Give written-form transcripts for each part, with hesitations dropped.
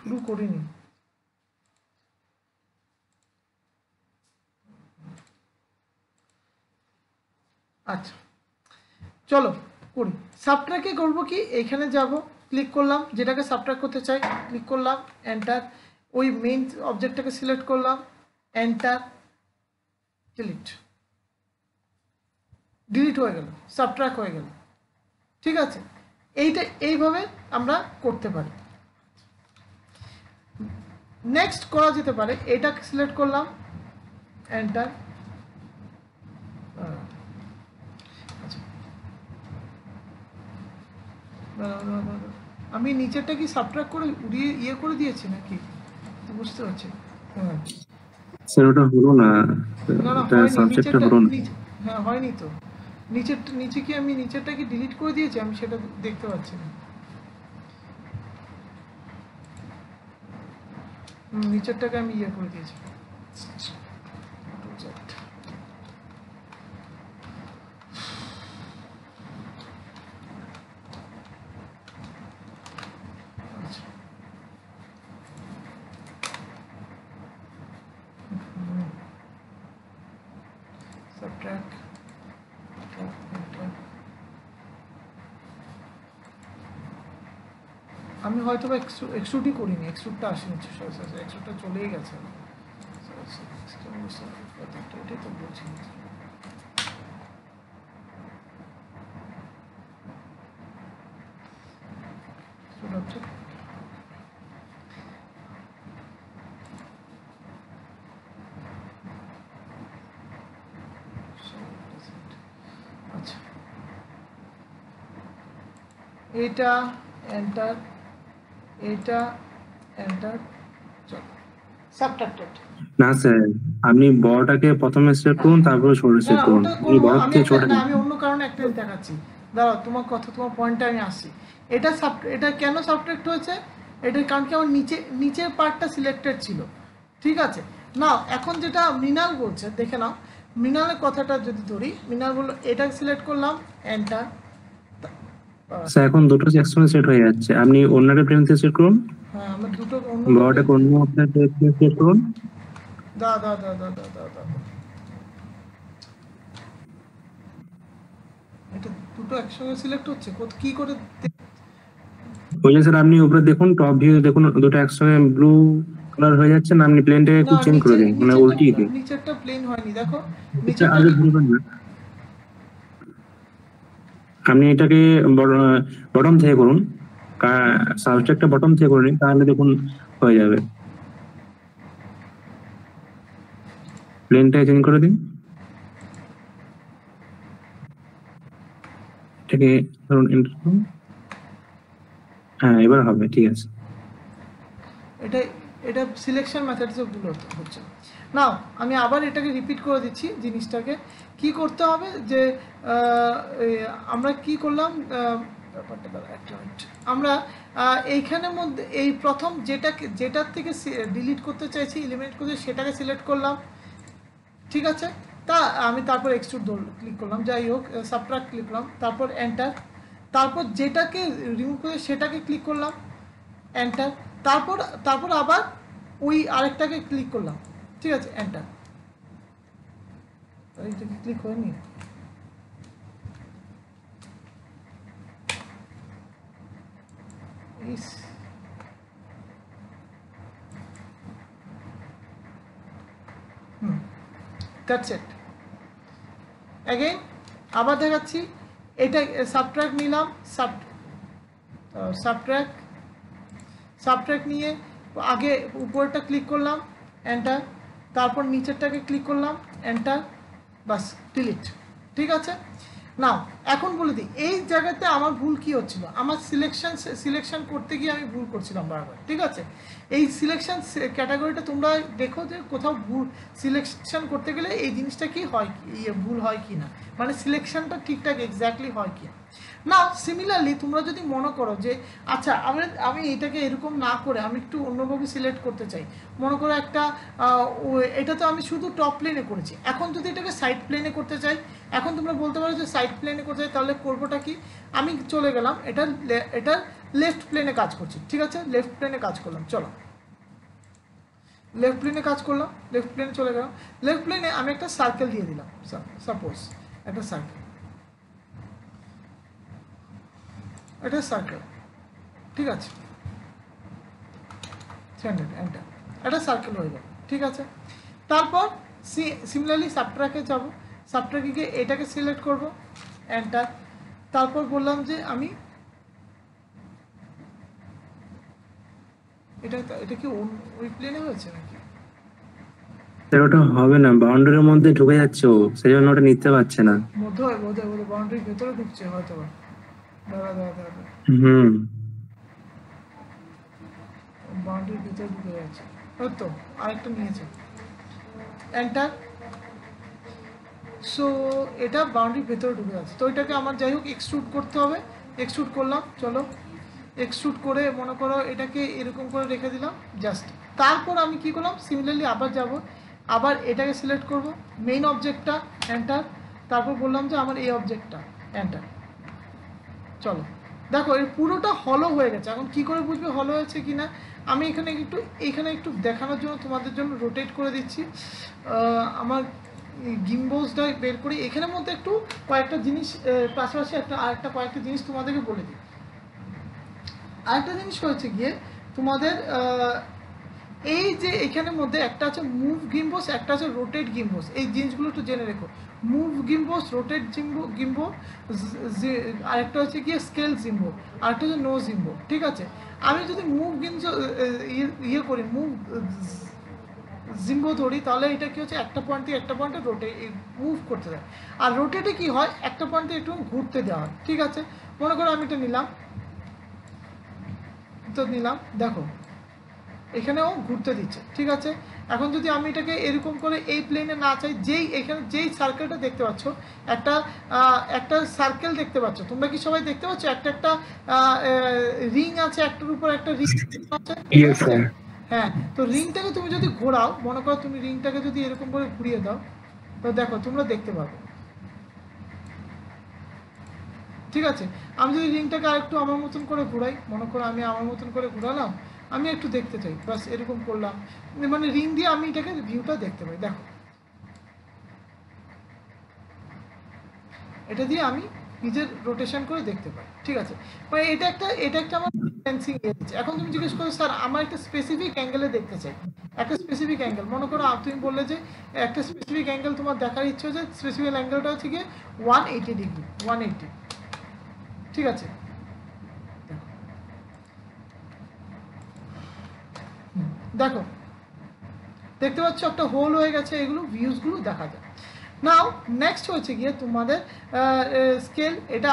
শুরু করিনি। আচ্ছা চলো করি। সাবট্র্যাকে করব কি, এইখানে যাব, ক্লিক করলাম, যেটাকে সাবট্র্যাক্ট করতে চাই ক্লিক করলাম, এন্টার, ওই মেইন অবজেক্টটাকে সিলেক্ট করলাম, এন্টার, ডিলিট, ডিলিট হয়ে গেল, সাবট্র্যাক্ট হয়ে গেল। ঠিক আছে, এইটা এইভাবে আমরা করতে পারি। নেক্সট করা যেতে পারে, এটাকে সিলেক্ট করলাম, এন্টার, আমি নিচেরটা কি সাবট্র্যাক্ট করে উড়িয়ে ইয়ে করে দিয়েছি নাকি বুঝতে পারছি। হ্যাঁ স্যার ওটা হলো না, না না হয়নি, নিচেরটা হ্যাঁ হয়নি তো, নিচে কি আমি নিচেরটা কি ডিলিট করে দিয়েছি, আমি সেটা দেখতে পাচ্ছি না। নিচেরটাকে আমি ইয়ে করে দিয়েছি। Subtract. আমি হয়তো বা এক্সট্রুডই করিনি, এক্সট্রুডটা আসেনি, এক্সট্রুডটা চলেই গেছে। এটাই তো বলছি। আচ্ছা এটা এন্টার, এটা এন্টার, চলো সাবট্রাক্টেড। না স্যার, আপনি বড়টাকে প্রথমে সিলেক্ট করুন, তারপরে ছোট সিলেক্ট করুন। আপনি বড় থেকে ছোটটা, আমি অন্য কারণে একটা দেখাচ্ছি, দাঁড়াও তোমার কথা, তোমার পয়েন্টে আমি আসছি। এটা কেন সাবট্রাক্ট হয়েছে, এটার কারণ কি আমার নিচের পার্টটা সিলেক্টেড ছিল। ঠিক আছে, না এখন যেটা মৃণাল বলছে দেখে নাও, মৃণালের কথাটা যদি ধরি, মৃণাল বললো এটা সিলেক্ট করলাম, এন্টার। স্যার এখন দুটো একসঙ্গে সেট হয়ে যাচ্ছে। আপনি অন্যটা প্লেন থেকে সিলেক্ট করুন, হ্যাঁ আমরা দুটো অন্য বড়টাকে অন্য সিলেক্ট করুন। দা দা দা দা দা দা দা এটা দুটো একসঙ্গে সিলেক্ট হচ্ছে কি করে? ওই যে স্যার আপনি উপরে দেখুন, টপ ভিউ দেখুন, দুটো একসঙ্গে ব্লু কালার হয়ে যাচ্ছে না? আপনি প্লেনটাকে একটু চেঞ্জ করে দিন, মানে উল্টিয়ে দিন। নিচেরটা প্লেন হয়নি, দেখো নিচেরটা আগে ভুলবেন না, আপনি এটাকে বটম থেকে করুন, সাবজেক্টটা বটম থেকে করে নিন, তাহলে দেখুন হয়ে যাবে। প্লেনটাকে চেঞ্জ করে দিন, এটাকে ধরুন এন্টার করুন। হ্যাঁ এবার হবে, ঠিক আছে। এটা সিলেকশন মেথডসে ভুল হচ্ছে। নাও আমি আবার এটাকে রিপিট করে দিচ্ছি জিনিসটাকে। কি করতে হবে যে আমরা কি করলাম, আমরা এইখানের মধ্যে এই প্রথম যেটার থেকে ডিলিট করতে চাইছি, এলিমিনেট করতে, সেটাকে সিলেক্ট করলাম। ঠিক আছে, তা আমি তারপর এক্সট্রুড ক্লিক করলাম, যাই হোক সাবট্রাক্ট ক্লিক করলাম, তারপর এন্টার, তারপর যেটাকে রিমুভ করে সেটাকে ক্লিক করলাম, এন্টার, তারপর আবার ওই আরেকটাকে ক্লিক করলাম। ঠিক আছে, এন্টার। এইটাকে ক্লিক হয়নি, দ্যাটস ইট। অ্যাগেইন আবার দেখাচ্ছি, এটা সাবট্র্যাক্ট নিলাম, সাবট্র্যাক্ট নিয়ে আগে উপরটা ক্লিক করলাম, এন্টার, তারপর নিচেরটাকে ক্লিক করলাম, এন্টার, বাস ডিলিট। ঠিক আছে, নাও এখন বলে দিই এই জায়গাতে আমার ভুল কি হচ্ছিল, আমার সিলেকশন করতে গিয়ে আমি ভুল করছিলাম বারবার। ঠিক আছে, এই সিলেকশন ক্যাটাগরিটা তোমরা দেখো যে কোথাও ভুল সিলেকশন করতে গেলে এই জিনিসটা কি হয়, ভুল হয় কি না, মানে সিলেকশনটা ঠিকঠাক এক্স্যাক্টলি হয় কি না। সিমিলারলি তোমরা যদি মনে করো যে আচ্ছা আমি এটাকে এরকম না করে আমি একটু অন্যভাবে সিলেক্ট করতে চাই, মনে করো একটা এটা তো আমি শুধু টপ প্লেনে করেছি, এখন যদি এটাকে সাইড প্লেনে করতে চাই, এখন তোমরা বলতে পারো যে সাইড প্লেনে করতে চাই, তাহলে করবোটা কি, আমি চলে গেলাম এটার লেফট প্লেনে কাজ করছি, ঠিক আছে, লেফট প্লেনে কাজ করলাম। চলো লেফট প্লেনে কাজ করলাম, লেফট প্লেনে চলে গেলাম। লেফট প্লেনে আমি একটা সার্কেল দিয়ে দিলাম, সাপোজ একটা সার্কেল, এটা সার্কেল, ঠিক আছে, এন্টার, এটা সার্কেল হয়ে গেল, ঠিক আছে। তারপর সিমিলারলি সাবট্র্যাকে যাব, সাবট্র্যাকে গিয়ে এটাকে সিলেক্ট করব, এন্টার। তারপর বললাম যে আমি এটা কি ওই প্লেনে হয়েছে নাকি? ওটা হবে না, বাউন্ডারির মধ্যে ঢুকে যাচ্ছে ও, সেই জন্য ওটা নিতে পারছে না। বোধহয় বাউন্ডারির ভেতরে ঢুকছে হয়তো। দাঁড়া বাউন্ডারির ভিতরে ঢুকে যাচ্ছে, হয়তো আরেকটা নিয়েছে, এন্টার। সো এটা বাউন্ডারির ভেতরে ঢুকে যাচ্ছে, তো এটাকে আমার যাই হোক এক্সট্রুড করতে হবে। এক্সট্রুড করলাম, চলো এক্সট্রুড করে মনে করো এটাকে এরকম করে রেখে দিলাম জাস্ট। তারপর আমি কি করলাম, সিমিলারলি আবার যাব, আবার এটাকে সিলেক্ট করব, মেইন অবজেক্টটা, এন্টার। তারপর বললাম যে আমার এই অবজেক্টটা, এন্টার। চলো দেখো এর পুরোটা হলো হয়ে গেছে। এখন কি করে বুঝবে হলো হয়েছে কিনা, আমি এখানে একটু দেখানোর জন্য তোমাদের জন্য রোটেট করে দিচ্ছি। আমার গিম্বোসটা বের করি, এখানের মধ্যে একটু কয়েকটা জিনিস পাশাপাশি আরেকটা কয়েকটা জিনিস তোমাদেরকে বলে দিই। আরেকটা জিনিস হয়েছে গিয়ে তোমাদের এই যে এখানের মধ্যে একটা আছে মুভ গিম্বোস, একটা আছে রোটেট গিম্বোস। এই জিনিসগুলো একটু জেনে রেখো, মুভ গিম্বোস, রোটেট গিম্বো, আরেকটা হচ্ছে গিয়ে স্কেল জিম্বো, আরেকটা হচ্ছে নো জিম্বো, ঠিক আছে। আমি যদি মুভ গিম্বো ইয়ে করি, মুভ জিম্বো ধরি, তাহলে এটা কি হচ্ছে একটা পয়েন্ট থেকে একটা পয়েন্টে মুভ করতে দেয়। আর রোটেটে কি হয়, একটা পয়েন্টে একটু ঘুরতে দেওয়া হয়, ঠিক আছে। মনে করো আমি এটা নিলাম, তো নিলাম, দেখো এখানেও ঘুরতে দিচ্ছে, ঠিক আছে। এখন যদি আমি এটাকে এরকম করে এই প্লেনে না চাই, যেই সার্কেলটা দেখতে পাচ্ছ, একটা সার্কেল দেখতে পাচ্ছ, তোমরা কি সবাই দেখতে পাচ্ছ একটা রিং আছে, একটার উপর একটা রিং আছে, হ্যাঁ। তো রিংটাকে তুমি যদি ঘোরাও, মনে করো তুমি রিংটাকে যদি এরকম করে ঘুরিয়ে দাও, তো দেখো তোমরা দেখতে পাবে, ঠিক আছে। আমি যদি রিংটাকে আরেকটু আমার মতন করে ঘুরাই, মনে করো আমি আমার মতন করে ঘুরালাম, আমি একটু দেখতে চাই, বাস এরকম করলাম, মানে রিং দিয়ে আমি এটাকে ভিউটা দেখতে পাই, দেখো এটা দিয়ে আমি নিজের রোটেশন করে দেখতে পাই, ঠিক আছে। মানে এটা একটা আমার সেন্সিং এরিয়া। এখন তুমি জিজ্ঞেস করো স্যার আমার একটা স্পেসিফিক অ্যাঙ্গেলে দেখতে চাই, একটা স্পেসিফিক অ্যাঙ্গেল, মনে করো তুমি বললে যে একটা স্পেসিফিক অ্যাঙ্গেল তোমার দেখার ইচ্ছে হচ্ছে, স্পেসিফিক অ্যাঙ্গেলটা হচ্ছে গিয়ে 180 ডিগ্রি, 180, ঠিক আছে। দেখো দেখতে পাচ্ছ একটা হোল হয়ে গেছে, এগুলো ভিউজগুলো দেখা যায়। নাও নেক্সট হচ্ছে গিয়ে তোমাদের স্কেল, এটা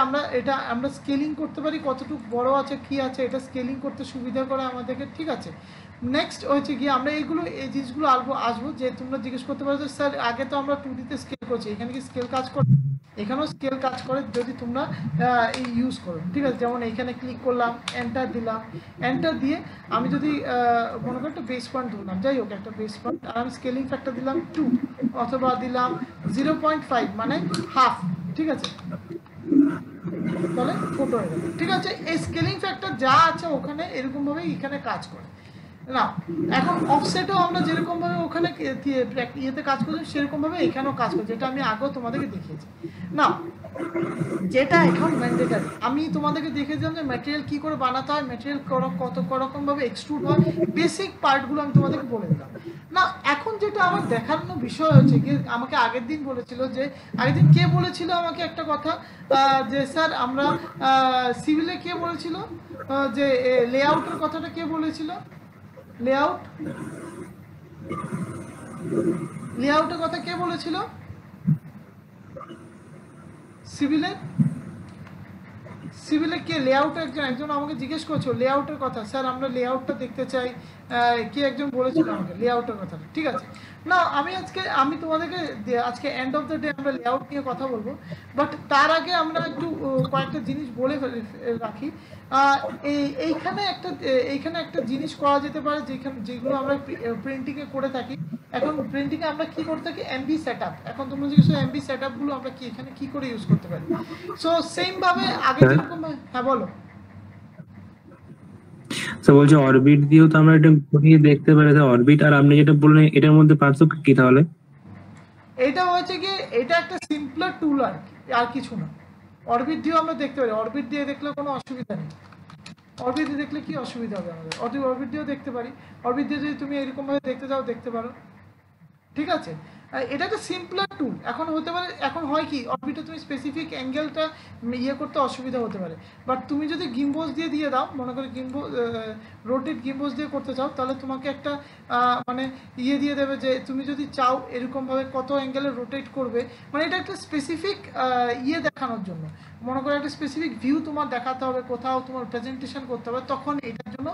আমরা স্কেলিং করতে পারি, কতটুকু বড় আছে কি আছে, এটা স্কেলিং করতে সুবিধা করে আমাদেরকে, ঠিক আছে। নেক্সট হচ্ছে গিয়ে আমরা এই জিনিসগুলো আসবো যে তোমরা জিজ্ঞেস করতে পারো যে স্যার আগে তো আমরা 2D তে স্কেল করছি, এখানে কি স্কেল কাজ করে? এখানেও স্কেল কাজ করে যদি তোমরা ইউজ করো, ঠিক আছে। যেমন এইখানে ক্লিক করলাম, এন্টার দিলাম, এন্টার দিয়ে আমি যদি মনে করি একটা বেস পয়েন্ট ধরলাম, যাই হোক একটা বেস পয়েন্ট, আর আমি স্কেলিং ফ্যাক্টর দিলাম 2 অথবা দিলাম 0.5 মানে হাফ, ঠিক আছে, তাহলে ছোট হয়ে যাবে, ঠিক আছে। এই স্কেলিং ফ্যাক্টর যা আছে ওখানে এরকমভাবে এখানে কাজ করে না। এখন অফসেটও আমরা যেরকমভাবে ওখানে ইয়েতে কাজ করছি সেরকমভাবে এখানেও কাজ করছি, যেটা আমি আগেও তোমাদেরকে দেখিয়েছি না। যেটা এখন ম্যান্ডেটারি, আমি তোমাদেরকে দেখিয়েছিলাম যে ম্যাটেরিয়াল কী করে বানাতে হয়, ম্যাটেরিয়াল কত রকমভাবে এক্সট্রুড হয়, বেসিক পার্টগুলো আমি তোমাদেরকে বলে দিলাম না। এখন যেটা আমার দেখানোর বিষয় হচ্ছে কি, আমাকে আগের দিন বলেছিল যে, আগের দিন কে বলেছিল আমাকে একটা কথা যে স্যার আমরা সিভিলে কে বলেছিল যে লেআউটের কথাটা কে বলেছিল, লেআউটের কথা কে বলেছিল? সিভিলে কে লেআউট একজন আমাকে জিজ্ঞেস করছো লেআউটের কথা, স্যার আমরা লেআউটটা দেখতে চাই, কে একজন বলেছিল আমাকে লেআউটের কথাটা, ঠিক আছে না। আমি তোমাদেরকে আজকে এন্ড অফ দ্য ডে আমরা লেআউট নিয়ে কথা বলবো, বাট তার আগে আমরা একটু কয়েকটা জিনিস বলে রাখি। এইখানে একটা জিনিস করা যেতে পারে, যেগুলো আমরা প্রিন্টিংয়ে করে থাকি। এখন প্রিন্টিংয়ে আমরা কি করে থাকি, এমবি সেটআপ। এখন তোমরা জিজ্ঞেস এমবি সেটআপগুলো আমরা এখানে কি করে ইউজ করতে পারি। সো সেম ভাবে আগে যেরকম, হ্যাঁ বলো। স্যার বলছে অরবিট দিয়েও তো আমরা এটা ঘুরিয়ে দেখতে পারি স্যার। অরবিট আর আপনি যেটা বললেন এটার মধ্যে পার্থক্য কি তাহলে? এটা হচ্ছে কি, এটা একটা সিম্পলার টুল আর কিছু না। অরবিট দিয়েও আমরা দেখতে পারি, অরবিট দিয়ে দেখলে কোনো অসুবিধা নেই। অরবিট দিয়ে দেখলে কি অসুবিধা হবে আমাদের? অরবিট দিয়েও দেখতে পারি। অরবিট দিয়ে যদি তুমি এরকমভাবে দেখতে চাও দেখতে পারো, ঠিক আছে। এটা একটা সিম্পলার টুল। এখন হতে পারে, এখন হয় কি, অরবিটে তুমি স্পেসিফিক অ্যাঙ্গেলটা ইয়ে করতে অসুবিধা হতে পারে, বাট তুমি যদি গিম্বোজ দিয়ে দাও, মনে করো রোটেট গিম্বোজ দিয়ে করতে চাও, তাহলে তোমাকে একটা মানে ইয়ে দিয়ে দেবে যে তুমি যদি চাও এরকমভাবে কত অ্যাঙ্গেলে রোটেট করবে, মানে এটা একটা স্পেসিফিক ইয়ে দেখানোর জন্য, মনে করো একটা স্পেসিফিক ভিউ তোমার দেখাতে হবে, কোথাও তোমার প্রেজেন্টেশন করতে হবে, তখন এটার জন্য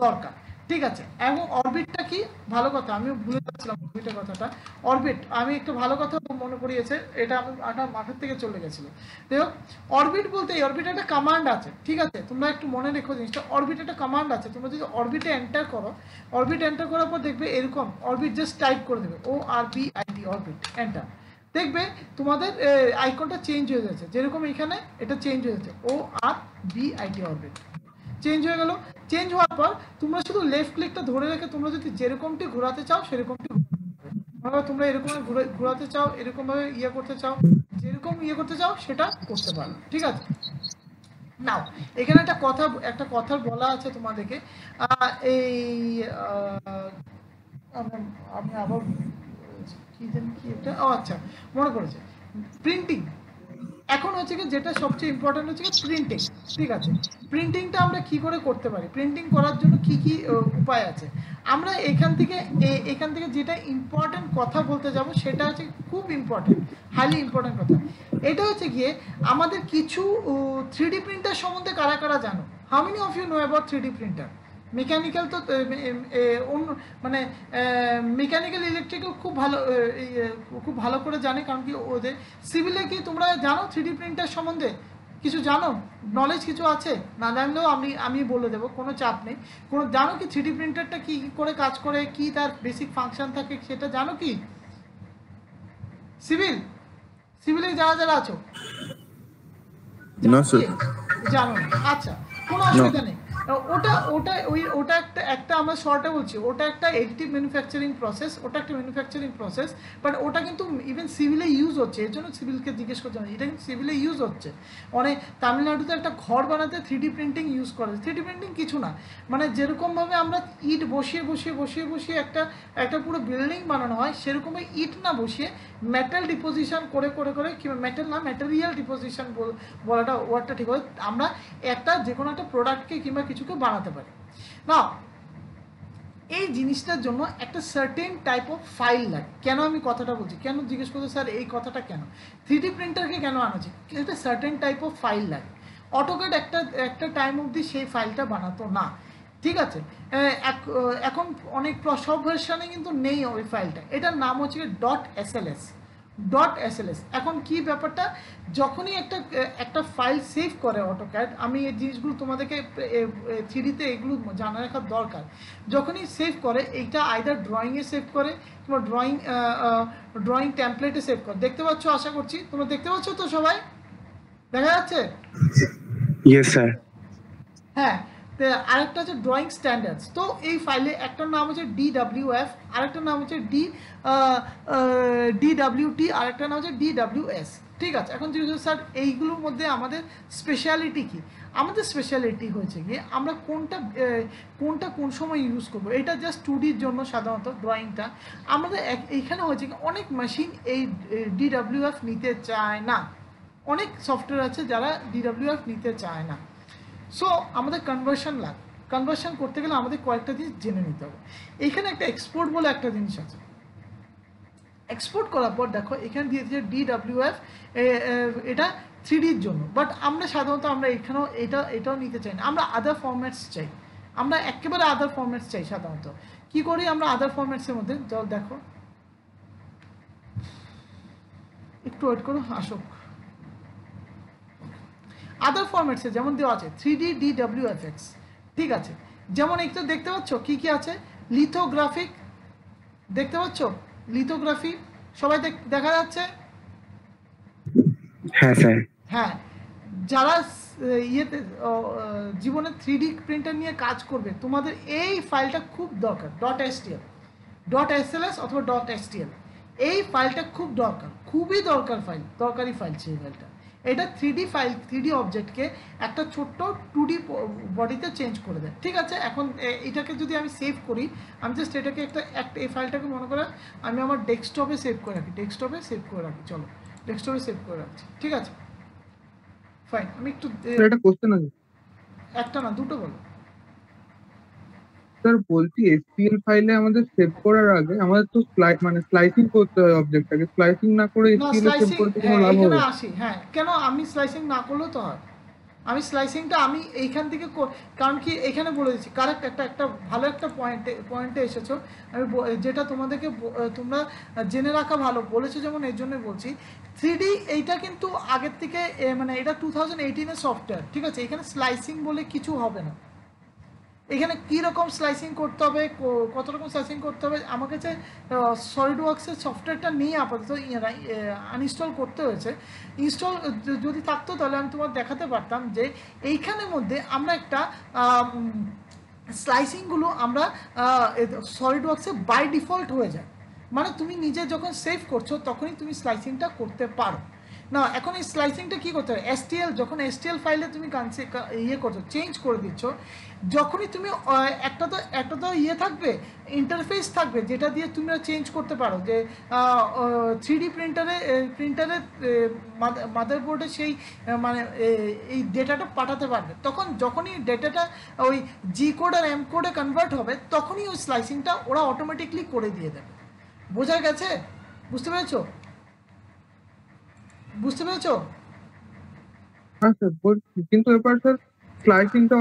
দরকার, ঠিক আছে। এবং অরবিটটা কি, ভালো কথা, আমি ভুলে যাচ্ছিলাম অরবিটের কথাটা। অরবিট আমি একটা ভালো কথা মনে করিয়েছে, এটা আমি আমার মাথার থেকে চলে গেছিল। দেখো, অরবিট বলতে অরবিট একটা কমান্ড আছে, ঠিক আছে, তোমরা একটু মনে রেখো জিনিসটা। অরবিট একটা কমান্ড আছে, তোমরা যদি অরবিটে এন্টার করো, অরবিট এন্টার করার পর দেখবে এরকম, অরবিট জাস্ট টাইপ করে দেবে ORBIT, অরবিট, এন্টার, দেখবে তোমাদের আইকনটা চেঞ্জ হয়ে যাচ্ছে, যেরকম এখানে এটা চেঞ্জ হয়ে যাচ্ছে, ORBIT, অরবিট চেঞ্জ হয়ে গেল। চেঞ্জ হওয়ার পর তোমরা শুধু লেফট ক্লিকটা ধরে রেখে তোমরা যদি যেরকমটি ঘোরাতে চাও সেরকমটি তোমরা এরকম ঘোরাতে চাও, এরকম ভাবে ইয়ে করতে চাও, যেরকম ইয়ে করতে চাও সেটা করতে পারো, ঠিক আছে। নাও এখানে একটা কথা বলা আছে তোমাদেরকে, এই আমি আবার কি জানি কি এটা, আচ্ছা মনে করেছে, প্রিন্টিং। এখন হচ্ছে কি যেটা সবচেয়ে ইম্পর্টেন্ট হচ্ছে কি প্রিন্টিং, ঠিক আছে। প্রিন্টিংটা আমরা কি করে করতে পারি, প্রিন্টিং করার জন্য কি কি উপায় আছে, আমরা এখান থেকে যেটা ইম্পর্টেন্ট কথা বলতে যাব সেটা হচ্ছে খুব ইম্পর্টেন্ট, হাইলি ইম্পর্টেন্ট কথা। এটা হচ্ছে গিয়ে আমাদের কিছু 3D প্রিন্টার সম্বন্ধে কারা কারা জানো? How many of you know about 3D printer? Mechanical তো অন্য মানে মেকানিক্যাল ইলেকট্রিক্যাল খুব ভালো করে জানে, কারণ কি ওদের সিভিলে কি তোমরা জানো 3D প্রিন্টার সম্বন্ধে কিছু জানো, নলেজ কিছু আছে? না জানলেও আমি বলে দেবো, কোনো চাপ নেই। জানো কি 3D প্রিন্টারটা কি করে কাজ করে, কি তার বেসিক ফাংশন থাকে সেটা জানো কি? সিভিলে যারা আছো জানো? আচ্ছা, কোনো অসুবিধা নেই। ওটা একটা আমরা শর্টে বলছি, ওটা একটা এডিটিভ ম্যানুফ্যাকচারিং প্রসেস, বাট ওটা কিন্তু ইভেন সিভিলে ইউজ হচ্ছে, এর জন্য সিভিলকে জিজ্ঞেস করছে, এটা কিন্তু সিভিলে ইউজ হচ্ছে। অনেক তামিলনাড়ুতে একটা ঘর বানাতে 3D প্রিন্টিং ইউজ করে। 3D প্রিন্টিং কিছু না, মানে যেরকমভাবে আমরা ইট বসিয়ে একটা পুরো বিল্ডিং বানানো হয়, সেরকমই ইট না বসিয়ে মেটাল ডিপোজিশন করে কিংবা ম্যাটেরিয়াল ডিপোজিশন বলাটা ওয়ার্ডটা ঠিক হয়, আমরা যে কোনো একটা প্রোডাক্টকে কিংবা কিছুকে বানাতে পারি না। এই জিনিসটার জন্য একটা সার্টেন টাইপ অফ ফাইল লাগে। কেন আমি কথাটা বলছি, কেন জিজ্ঞেস করতে স্যার এই কথাটা কেন 3D প্রিন্টারকে কেন আনাচ্ছি, একটা সার্টেন টাইপ অফ ফাইল লাগে। অটোক্যাড একটা টাইম অবধি সেই ফাইলটা বানাতো না, ঠিক আছে। এখন অনেক সব ভার্সনে কিন্তু নেই ওই ফাইলটা, এটার নাম হচ্ছে .sls। এখন কি ব্যাপারটা, যখনই একটা ফাইল সেভ করে অটোক্যাড, আমি এই জিনিসগুলো তোমাদেরকে 3Dতে এগুলো জানা রাখার দরকার, যখনই সেভ করে এইটা আইদার ড্রয়িংয়ে সেভ করে কিংবা ড্রয়িং টেমপ্লেটে সেভ করে। দেখতে পাচ্ছ, আশা করছি তোমরা দেখতে পাচ্ছ তো, সবাই দেখা যাচ্ছে? Yes sir. হ্যাঁ, আরেকটা হচ্ছে ড্রয়িং স্ট্যান্ডার্ডস। তো এই ফাইলে একটার নাম হচ্ছে DWF, আরেকটার নাম হচ্ছে DWT, আরেকটার নাম হচ্ছে DWS, ঠিক আছে। এখন জিজ্ঞেস স্যার এইগুলোর মধ্যে আমাদের স্পেশালিটি কি? আমাদের স্পেশালিটি হয়েছে গিয়ে আমরা কোনটা কোন সময় ইউজ করবো, এটা জাস্ট 2Dর জন্য সাধারণত ড্রয়িংটা। আমাদের এইখানে হয়েছে কি অনেক মেশিন এই DWF নিতে চায় না, অনেক সফটওয়্যার আছে যারা DWF নিতে চায় না। সো আমাদের কনভার্সন করতে গেলে আমাদের কয়েকটা জিনিস জেনে নিতে হবে। এইখানে একটা এক্সপোর্ট বলে একটা জিনিস আছে। এক্সপোর্ট করার পর দেখো এখানে দিয়ে দিয়েছে DWF, এটা 3Dর জন্য, বাট আমরা সাধারণত এখানেও এটাও নিতে চাই না, আমরা আদার ফরম্যাটস চাই, আমরা একেবারে আদার ফরম্যাটস চাই। সাধারণত কি করি আমরা আদার ফরম্যাটসের মধ্যে, দেখো একটু ওয়েট করো, আসুক। আদার ফরম্যাটসে যেমন দেওয়া আছে 3D DWFX, ঠিক আছে। যেমন একটু দেখতে পাচ্ছ কি কি আছে, লিথোগ্রাফিক, দেখতে পাচ্ছ সবাই দেখা যাচ্ছে? হ্যাঁ স্যার। হ্যাঁ, যারা ইয়েতে জীবনে 3D প্রিন্টার নিয়ে কাজ করবে তোমাদের এই ফাইলটা খুব দরকার, .stl অথবা .stl, এই ফাইলটা খুব দরকার, খুবই দরকার ফাইল, দরকারি ফাইল সেই ফাইলটা। এটা 3D ফাইল, 3D অবজেক্টকে একটা ছোট্ট 2D বডিতে চেঞ্জ করে দেয়, ঠিক আছে। এখন এটাকে যদি আমি সেভ করি, আমি জাস্ট এটাকে একটা এই ফাইলটাকে মনে করে আমি আমার ডেস্কটপে সেভ করে রাখি, চলো ডেস্কটপে সেভ করে রাখছি, ঠিক আছে ফাইন। আমি একটু একটা কোশ্চেন আছে একটা না দুটো বলো। স্যার বলছি এসপিএল ফাইলে আমাদের সেভ করার আগে আমাদের তো স্লাইসিং করতে হয় অবজেক্টটাকে, স্লাইসিং না করে না এসপিএল এ সেভ স্লাইসিং, করতে কোনো হ্যাঁ লাভ এখানে হবে? আসি, হ্যাঁ কেন আমি স্লাইসিং না করলেও তো হয়। আমি স্লাইসিংটা আমি এইখান থেকে, কারণ কি এখানে বলে দিচ্ছি কারেক্ট, একটা ভালো একটা পয়েন্টে এসেছো। আমি যেটা তোমাদেরকে তোমরা জেনে রাখা ভালো বলেছো, যেমন এর জন্য বলছি 3D এইটা কিন্তু আগের থেকে মানে এটা 2018-এর সফটওয়্যার, ঠিক আছে। এখানে স্লাইসিং বলে কিছু হবে না। এখানে কী রকম স্লাইসিং করতে হবে, কত রকম স্লাইসিং করতে হবে, আমার কাছে সলিডওয়ার্কসের সফটওয়্যারটা নিয়ে আপাতত আনইনস্টল করতে হয়েছে। ইনস্টল যদি থাকতো তাহলে আমি তোমার দেখাতে পারতাম যে এইখানের মধ্যে আমরা একটা স্লাইসিংগুলো আমরা সলিডওয়ার্কসে বাই ডিফল্ট হয়ে যায়, মানে তুমি নিজে যখন সেভ করছো তখনই তুমি স্লাইসিংটা করতে পারো না। এখন এই স্লাইসিংটা কী করতে হবে, যখন এসটিএল ফাইলে তুমি ইয়ে করছো, চেঞ্জ করে দিচ্ছ, যখনই তুমি একটা তো ইয়ে থাকবে, ইন্টারফেস থাকবে যেটা দিয়ে তুমি চেঞ্জ করতে পারো, যে 3D প্রিন্টারে মাদারবোর্ডে সেই মানে এই ডেটাটা পাঠাতে পারবে। তখন যখনই ডেটাটা ওই জি কোড আর এম কোডে কনভার্ট হবে, তখনই ওই স্লাইসিংটা ওরা অটোমেটিকলি করে দিয়ে দেবে। বোঝা গেছে? বুঝতে পেরেছো? হ্যাঁ স্যার বলছি, কিন্তু এবার স্যার স্লাইসিংটা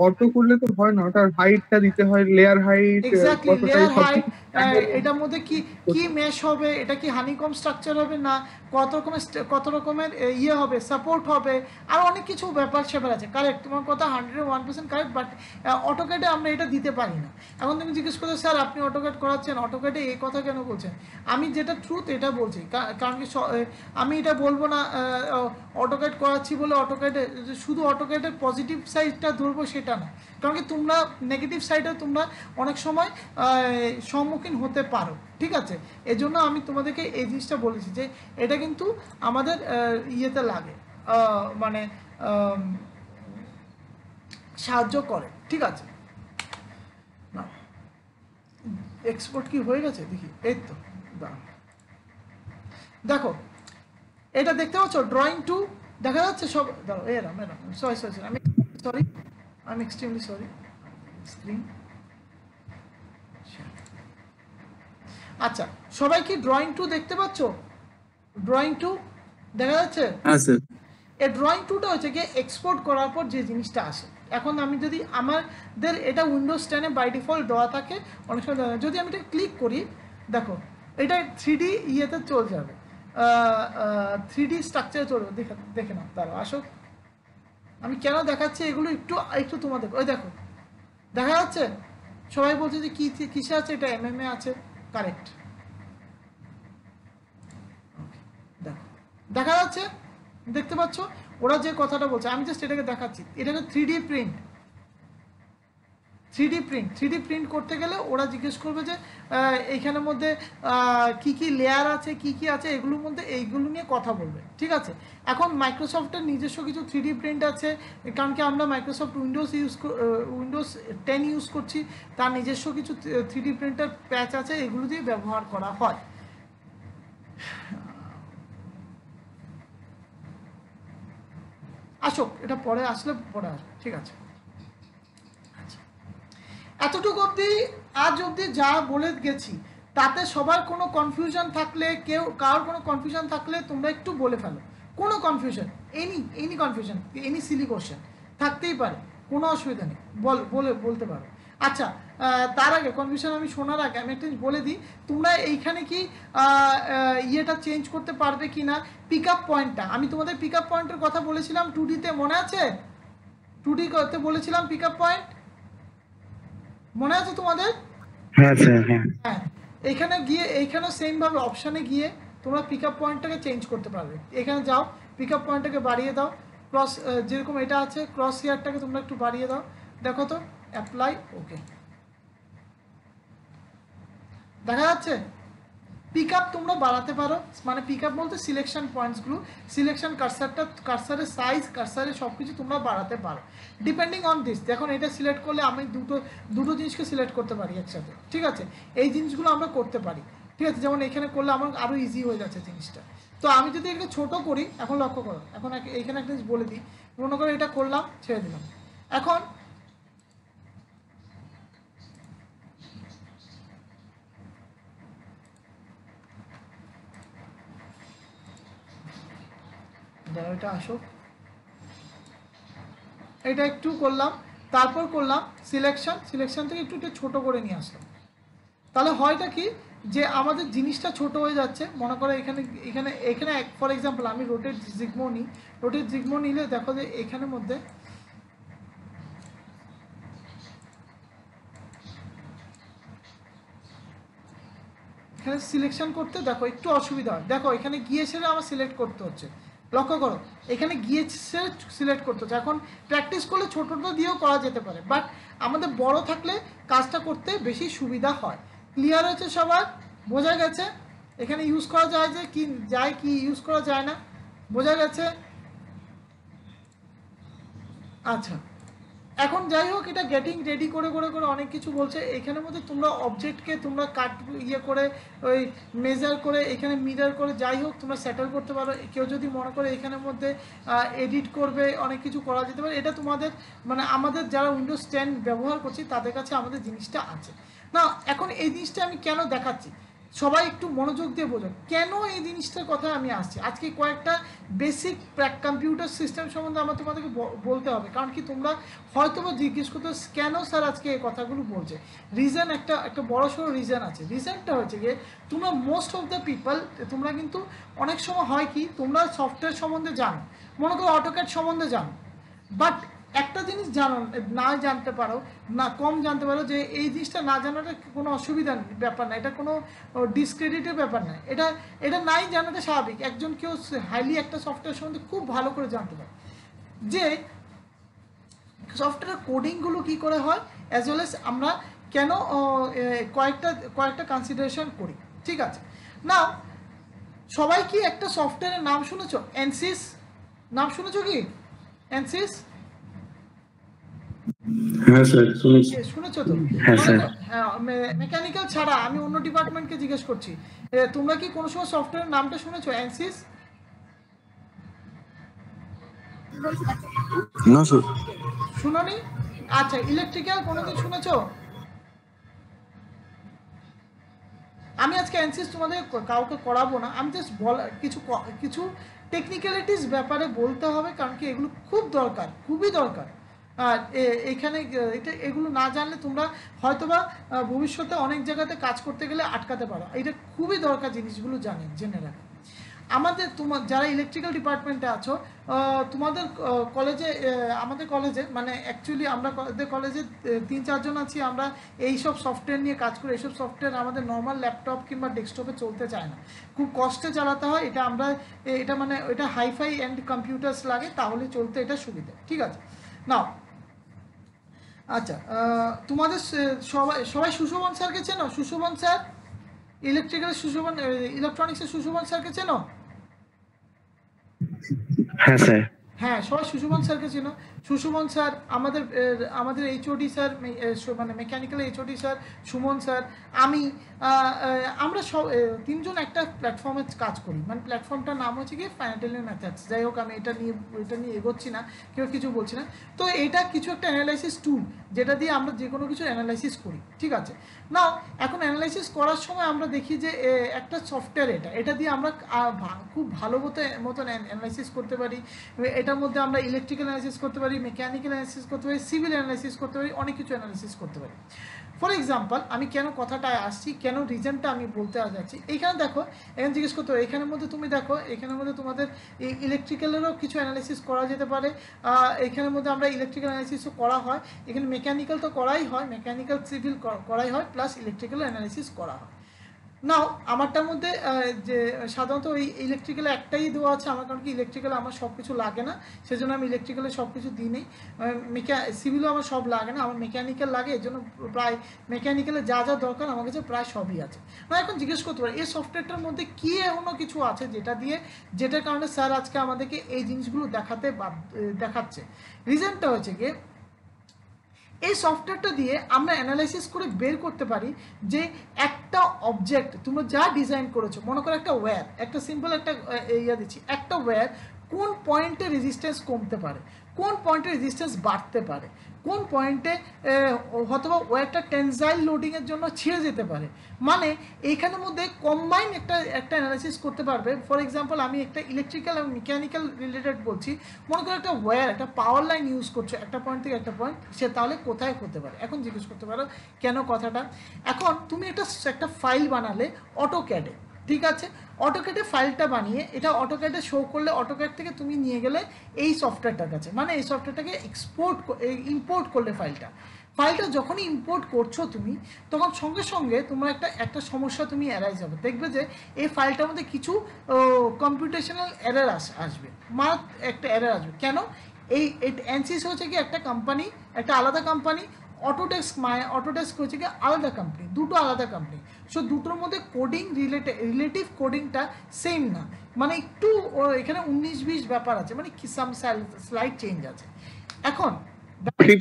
অটো করলে তো হয় না, ওটার হাইটটা দিতে হয়, লেয়ার হাইট এক্স্যাক্টলি, কতটা, লেয়ার সব হাইট, এটার মধ্যে কি মেশ হবে, এটা কি হানিকম স্ট্রাকচার হবে না, কত রকমের ইয়ে হবে, সাপোর্ট হবে, আর অনেক কিছু ব্যাপার স্যাপার আছে। কারেক্ট, তোমার কথা 101% কারেক্ট, বাট অটোক্যাডে আমরা এটা দিতে পারি না। এখন তুমি জিজ্ঞেস করছো স্যার আপনি অটোক্যাড করাচ্ছেন, অটোক্যাডে এই কথা কেন বলছেন? আমি যেটা ট্রুথ এটা বলছি, কারণ কি আমি এটা বলবো না অটোক্যাড করাচ্ছি বলে অটোক্যাডে শুধু অটোক্যাডের পজিটিভ সাইডটা ধরবো সেটা না, কারণ কি তোমরা নেগেটিভ সাইডে তোমরা অনেক সময় সম্মুখীন হতে পারো, ঠিক আছে। এজন্য আমি তোমাদেরকে এই জিনিসটা বলেছি যে এটা কিন্তু আমাদের ইয়েতে লাগে, মানে সাহায্য করে, ঠিক আছে। না এক্সপোর্ট কি হয়ে গেছে দেখি, এই তো দেখো এটা দেখতে পাচ্ছ, ড্রয়িং টু দেখা যাচ্ছে সব। দাঁড়ো এরাম সরি আমি এক্সট্রিমলি সরি, স্ক্রিন। আচ্ছা সবাই কি ড্রয়িং টু দেখতে পাচ্ছ? ড্রয়িং টু দেখা যাচ্ছে? হ্যাঁ স্যার। এই ড্রয়িং টুটা হচ্ছে কি এক্সপোর্ট করার পর যে জিনিসটা আসে। এখন আমি যদি আমাদের এটা উইন্ডোজ 10-এ বাই ডিফল্ট দেওয়া থাকে, অনেক সময় যদি আমি এটা ক্লিক করি, দেখো এটা 3D ইয়েতে চলে যাবে, 3D স্ট্রাকচারে চলবে। দেখে নাও, তারা আসো আমি কেন দেখাচ্ছি এগুলো একটু তোমাদের, ওই দেখো দেখা যাচ্ছে। সবাই বলছে যে কিসে আছে, এটা এমএমএ আছে, কারেক্ট। দেখো দেখা যাচ্ছে, দেখতে পাচ্ছ ওরা যে কথাটা বলছে, আমি জাস্ট এটাকে দেখাচ্ছি। এটাকে 3D প্রিন্ট করতে গেলে ওরা জিজ্ঞেস করবে যে এইখানের মধ্যে কি লেয়ার আছে, কি আছে, এগুলোর মধ্যে এইগুলো নিয়ে কথা বলবে, ঠিক আছে। এখন মাইক্রোসফটের নিজস্ব কিছু 3D প্রিন্ট আছে, কারণ কি আমরা মাইক্রোসফট উইন্ডোজ 10 ইউজ করছি, তার নিজস্ব কিছু 3D প্রিন্টার প্যাচ আছে, এগুলো দিয়ে ব্যবহার করা হয়। আসুক, এটা পরে আসলে ঠিক আছে। এতটুকু অবধি আজ অবধি যা বলে গেছি, তাতে সবার কোনো কনফিউশন থাকলে, কারোর কোনো কনফিউশন থাকলে তোমরা একটু বলে ফেলো। কোনো confusion, any confusion, any silly question থাকতেই পারে, কোনো অসুবিধা নেই, বলতে পারো। আচ্ছা তার আগে কনফিউশন আমি শোনার আগে আমি একটা বলে দিই, তোমরা এইখানে কি ইয়েটা চেঞ্জ করতে পারবে কি না, পিক আপ পয়েন্টটা। আমি তোমাদের পিক আপ পয়েন্টের কথা বলেছিলাম 2D-তে, মনে আছে? 2D করতে বলেছিলাম পিক আপ পয়েন্ট, মনে আছে তোমাদের? হ্যাঁ স্যার। হ্যাঁ এখানে গিয়ে এইখানেও সেম ভাবে অপশানে গিয়ে তোমরা পিক আপ পয়েন্টটাকে চেঞ্জ করতে পারবে। এখানে যাও, পিক আপ পয়েন্টটাকে বাড়িয়ে দাও, ক্রস যেরকম এটা আছে, ক্রস হেয়ারটাকে তোমরা একটু বাড়িয়ে দাও, দেখো তো, অ্যাপ্লাই, ওকে, দেখা যাচ্ছে। পিক আপ তোমরা বাড়াতে পারো, মানে পিক আপ বলতে সিলেকশন পয়েন্টসগুলো, সিলেকশন কার্সারের সাইজ, কার্সারের সব কিছু তোমরা বাড়াতে পারো ডিপেন্ডিং অন দিস। দেখুন এটা সিলেক্ট করলে আমি দুটো জিনিসকে সিলেক্ট করতে পারি একসাথে, ঠিক আছে, এই জিনিসগুলো আমরা করতে পারি, ঠিক আছে, যেমন এখানে করলে আমার আরও ইজি হয়ে যাচ্ছে জিনিসটা। তো আমি যদি এটাকে ছোটো করি, এখন লক্ষ্য করো, এখন এইখানে একটা জিনিস বলে দিই, মনে করো এটা করলাম, ছেড়ে দিলাম, এখন এটা আসুক, এটা একটু করলাম, তারপর করলাম সিলেকশন থেকে একটু ছোট করে নিয়ে আসলাম, তাহলে হয়টা কি যে আমাদের জিনিসটা ছোট হয়ে যাচ্ছে। মনে করো এখানে এখানে এখানে ফর এক্সাম্পল আমি রোটেট জিগমো নিই, রোটেট জিগমো নিলে দেখো যে এখানের মধ্যে এখানে সিলেকশন করতে দেখো একটু অসুবিধা হয়, দেখো এখানে গিয়ে সেরে আমার সিলেক্ট করতে হচ্ছে, লক্ষ্য করো এখানে গিয়ে সেরে সিলেক্ট করতে হচ্ছে। এখন প্র্যাকটিস করলে ছোটোটা দিয়েও করা যেতে পারে, বাট আমাদের বড় থাকলে কাজটা করতে বেশি সুবিধা হয়। ক্লিয়ার হয়েছে সবার, বোঝা গেছে এখানে ইউজ করা যায় যে কি যায়, কি ইউজ করা যায় না, বোঝা গেছে? আচ্ছা, এখন যাই হোক, এটা গেটিং রেডি করে করে করে অনেক কিছু বলছে। এখানের মধ্যে তোমরা অবজেক্টকে তোমরা কাট ইয়ে করে ওই মেজার করে এখানে মিরার করে যাই হোক তোমরা সেটেল করতে পারো। কেউ যদি মনে করে এখানের মধ্যে এডিট করবে, অনেক কিছু করা যেতে পারে। এটা তোমাদের মানে আমাদের যারা উইন্ডোজ 10 ব্যবহার করছি তাদের কাছে আমাদের জিনিসটা আছে না। এখন এই জিনিসটা আমি কেন দেখাচ্ছি, সবাই একটু মনোযোগ দিয়ে বোঝো কেন এই জিনিসটার কথা আমি আসছি। আজকে কয়েকটা বেসিক কম্পিউটার সিস্টেম সম্বন্ধে আমার তোমাদেরকে বলতে হবে, কারণ কি তোমরা হয়তো বা জিজ্ঞেস করতে কেন স্যার আজকে এই কথাগুলো বলছে। রিজন একটা বড় সড়ো রিজন আছে। রিজনটা হচ্ছে গিয়ে তোমরা মোস্ট অফ দ্য পিপল তোমরা কিন্তু অনেক সময় হয় কি তোমরা সফটওয়্যার সম্বন্ধে জানো, মনে করো অটোক্যাড সম্বন্ধে জানো, বাট একটা জিনিস জানো না, জানতে পারো না, কম জানতে পারো যে এই জিনিসটা না জানাটা কোনো অসুবিধার ব্যাপার না, এটা কোনো ডিসক্রেডিটের ব্যাপার না, এটা নাই জানাটা স্বাভাবিক। একজন কেউ হাইলি একটা সফটওয়্যার সম্বন্ধে খুব ভালো করে জানতে পারে যে সফটওয়্যার কোডিংগুলো কী করে হয়, অ্যাজ ওয়েল এস আমরা কেন কয়েকটা কনসিডারেশন করি, ঠিক আছে। নাও সবাই কি একটা সফটওয়্যারের নাম শুনেছো? এনসিস নাম শুনেছো কি? এনসিস? হ্যাঁ স্যার শুনেছি। শুনেছো তো? হ্যাঁ স্যার। মেকানিক্যাল ছাড়া আমি অন্য ডিপার্টমেন্টকে জিজ্ঞেস করছি, তোমরা কি কোনো সময় সফটওয়্যারের নামটা শুনেছো এনসিস? না স্যার। শুনোনি? আচ্ছা, ইলেকট্রিক্যাল কোনোদিন শুনেছো? আমি আজকে এনসিস তোমাদের কাউকে করাবো না, আমি জাস্ট কিছু টেকনিক্যালিটিস ব্যাপারে বলতে হবে, কারণ কি এগুলো খুব দরকার, খুবই দরকার। আর এখানে এগুলো না জানলে তোমরা হয়তোবা ভবিষ্যতে অনেক জায়গাতে কাজ করতে গেলে আটকাতে পারো। এটা খুবই দরকার, জিনিসগুলো জেনে রাখো। যারা ইলেকট্রিক্যাল ডিপার্টমেন্টে আছো, তোমাদের কলেজে, আমাদের কলেজে মানে অ্যাকচুয়ালি আমরা কলেজে 3-4 জন আছি, আমরা এইসব সফটওয়্যার নিয়ে কাজ করি। এইসব সফটওয়্যার আমাদের নর্মাল ল্যাপটপ কিংবা ডেস্কটপে চলতে চায় না, খুব কষ্টে চালাতে হয়। এটা হাইফাই অ্যান্ড কম্পিউটার্স লাগে, তাহলে চলতে এটা সুবিধা, ঠিক আছে। নাও আচ্ছা, তোমাদের সবাই সুশোভন স্যারকে চেনো? সুশোভন স্যার, ইলেকট্রনিক্সের সুশোভন স্যারকে চেনো? হ্যাঁ স্যার। হ্যাঁ, সবাই সুশোভন স্যারকে চেনো। সুশোভন স্যার আমাদের এইচওডি স্যার, মানে mechanical HOD sir, Suman sir, আমরা সব 3 জন একটা প্ল্যাটফর্মে কাজ করি। মানে প্ল্যাটফর্মটার নাম হচ্ছে কি ফাইনাটেলিয়ান মেথডস। যাই হোক, আমি এটা নিয়ে এগোচ্ছি না, কেউ কিছু বলছি না। তো এটা কিছু একটা অ্যানালাইসিস টুল, যেটা দিয়ে আমরা যে কোনো কিছু অ্যানালাইসিস করি, ঠিক আছে। নাও এখন অ্যানালাইসিস করার সময় আমরা দেখি যে একটা সফটওয়্যার, এটা দিয়ে আমরা খুব ভালো মতন অ্যানালাইসিস করতে পারি। এটার মধ্যে আমরা ইলেকট্রিক্যাল অ্যানালাইসিস করতে পারি, মেকানিক্যাল অ্যানালাইসিস করতে পারি, সিভিল অ্যানালাইসিস করতে পারি, অনেক কিছু অ্যানালাইসিস করতে পারি। ফর এক্সাম্পল, আমি কেন কথাটায় আসছি, কেন রিজনটা আমি বলতে যাচ্ছি, এইখানে দেখো, এখানে জিজ্ঞেস করতে হবে, এখানের মধ্যে তুমি দেখো, এখানের মধ্যে তোমাদের ইলেকট্রিক্যালেরও কিছু অ্যানালাইসিস করা যেতে পারে। এখানের মধ্যে আমরা ইলেকট্রিক্যাল অ্যানালাইসিসও করা হয়, এখানে মেকানিক্যাল তো করাই হয়, মেকানিক্যাল সিভিল করাই হয়, প্লাস ইলেকট্রিক্যাল অ্যানালাইসিস করা হয়। নাও আমারটার মধ্যে যে সাধারণত ওই ইলেকট্রিক্যালে একটাই দেওয়া আছে আমার, কারণ কি ইলেকট্রিক্যালে আমার সব কিছু লাগে না, সেজন্য আমি ইলেকট্রিক্যালে সব কিছু দিই নেই। সিভিলও আমার সব লাগে না, আমার মেকানিক্যাল লাগে, এর জন্য প্রায় মেকানিক্যালে যা যা দরকার আমার কাছে প্রায় সবই আছে। না এখন জিজ্ঞেস করতে পারি এই সফটওয়্যারটার মধ্যে কি এমনও কিছু আছে যেটার কারণে স্যার আজকে আমাদেরকে এই জিনিসগুলো দেখাচ্ছে। রিজনটা হচ্ছে গিয়ে এই সফটওয়্যারটা দিয়ে আমরা অ্যানালাইসিস করে বের করতে পারি যে একটা অবজেক্ট তোমরা যা ডিজাইন করেছো, মনে করো একটা ওয়্যার, একটা সিম্পল একটা দিচ্ছি, একটা ওয়্যার কোন পয়েন্টে রেজিস্ট্যান্স কমতে পারে, কোন পয়েন্টে রেজিস্ট্যান্স বাড়তে পারে, কোন পয়েন্টে অথবা ওয়্যারটা টেনজাইল লোডিংয়ের জন্য ছিঁড়ে যেতে পারে। মানে এইখানের মধ্যে কম্বাইন একটা অ্যানালাইসিস করতে পারবে। ফর এক্সাম্পল আমি একটা ইলেকট্রিক্যাল এবং মেকানিক্যাল রিলেটেড বলছি, মনে করো একটা ওয়্যার, একটা পাওয়ার লাইন ইউজ করছো একটা পয়েন্ট থেকে একটা পয়েন্ট, সে তাহলে কোথায় হতে পারে। এখন জিজ্ঞেস করতে পারো কেন কথাটা। এখন তুমি একটা ফাইল বানালে অটোক্যাডে, ঠিক আছে, অটোক্যাডে ফাইলটা বানিয়ে এটা অটোক্যাডে শো করলে অটোক্যাড থেকে তুমি নিয়ে গেলে এই সফটওয়্যারটার কাছে, মানে এই সফটওয়্যারটাকে ইম্পোর্ট করলে ফাইলটা যখনই ইম্পোর্ট করছো তুমি, তখন সঙ্গে সঙ্গে তোমার একটা সমস্যা তুমি অ্যারাইজ হবে, দেখবে যে এই ফাইলটার মধ্যে কিছু কম্পিউটেশনাল এরর আসবে, একটা এরর আসবে। কেন? এই অ্যানসিস হচ্ছে কি একটা কোম্পানি, একটা আলাদা কোম্পানি, অটোডেস্ক হচ্ছে কি আলাদা কোম্পানি, দুটো আলাদা কোম্পানি। সো দুটোর মধ্যে কোডিং রিলেটিভ কোডিংটা সেম না, মানে একটু এখানে 19-20 ব্যাপার আছে, মানে কি সাম স্লাইড চেঞ্জ আছে। এখন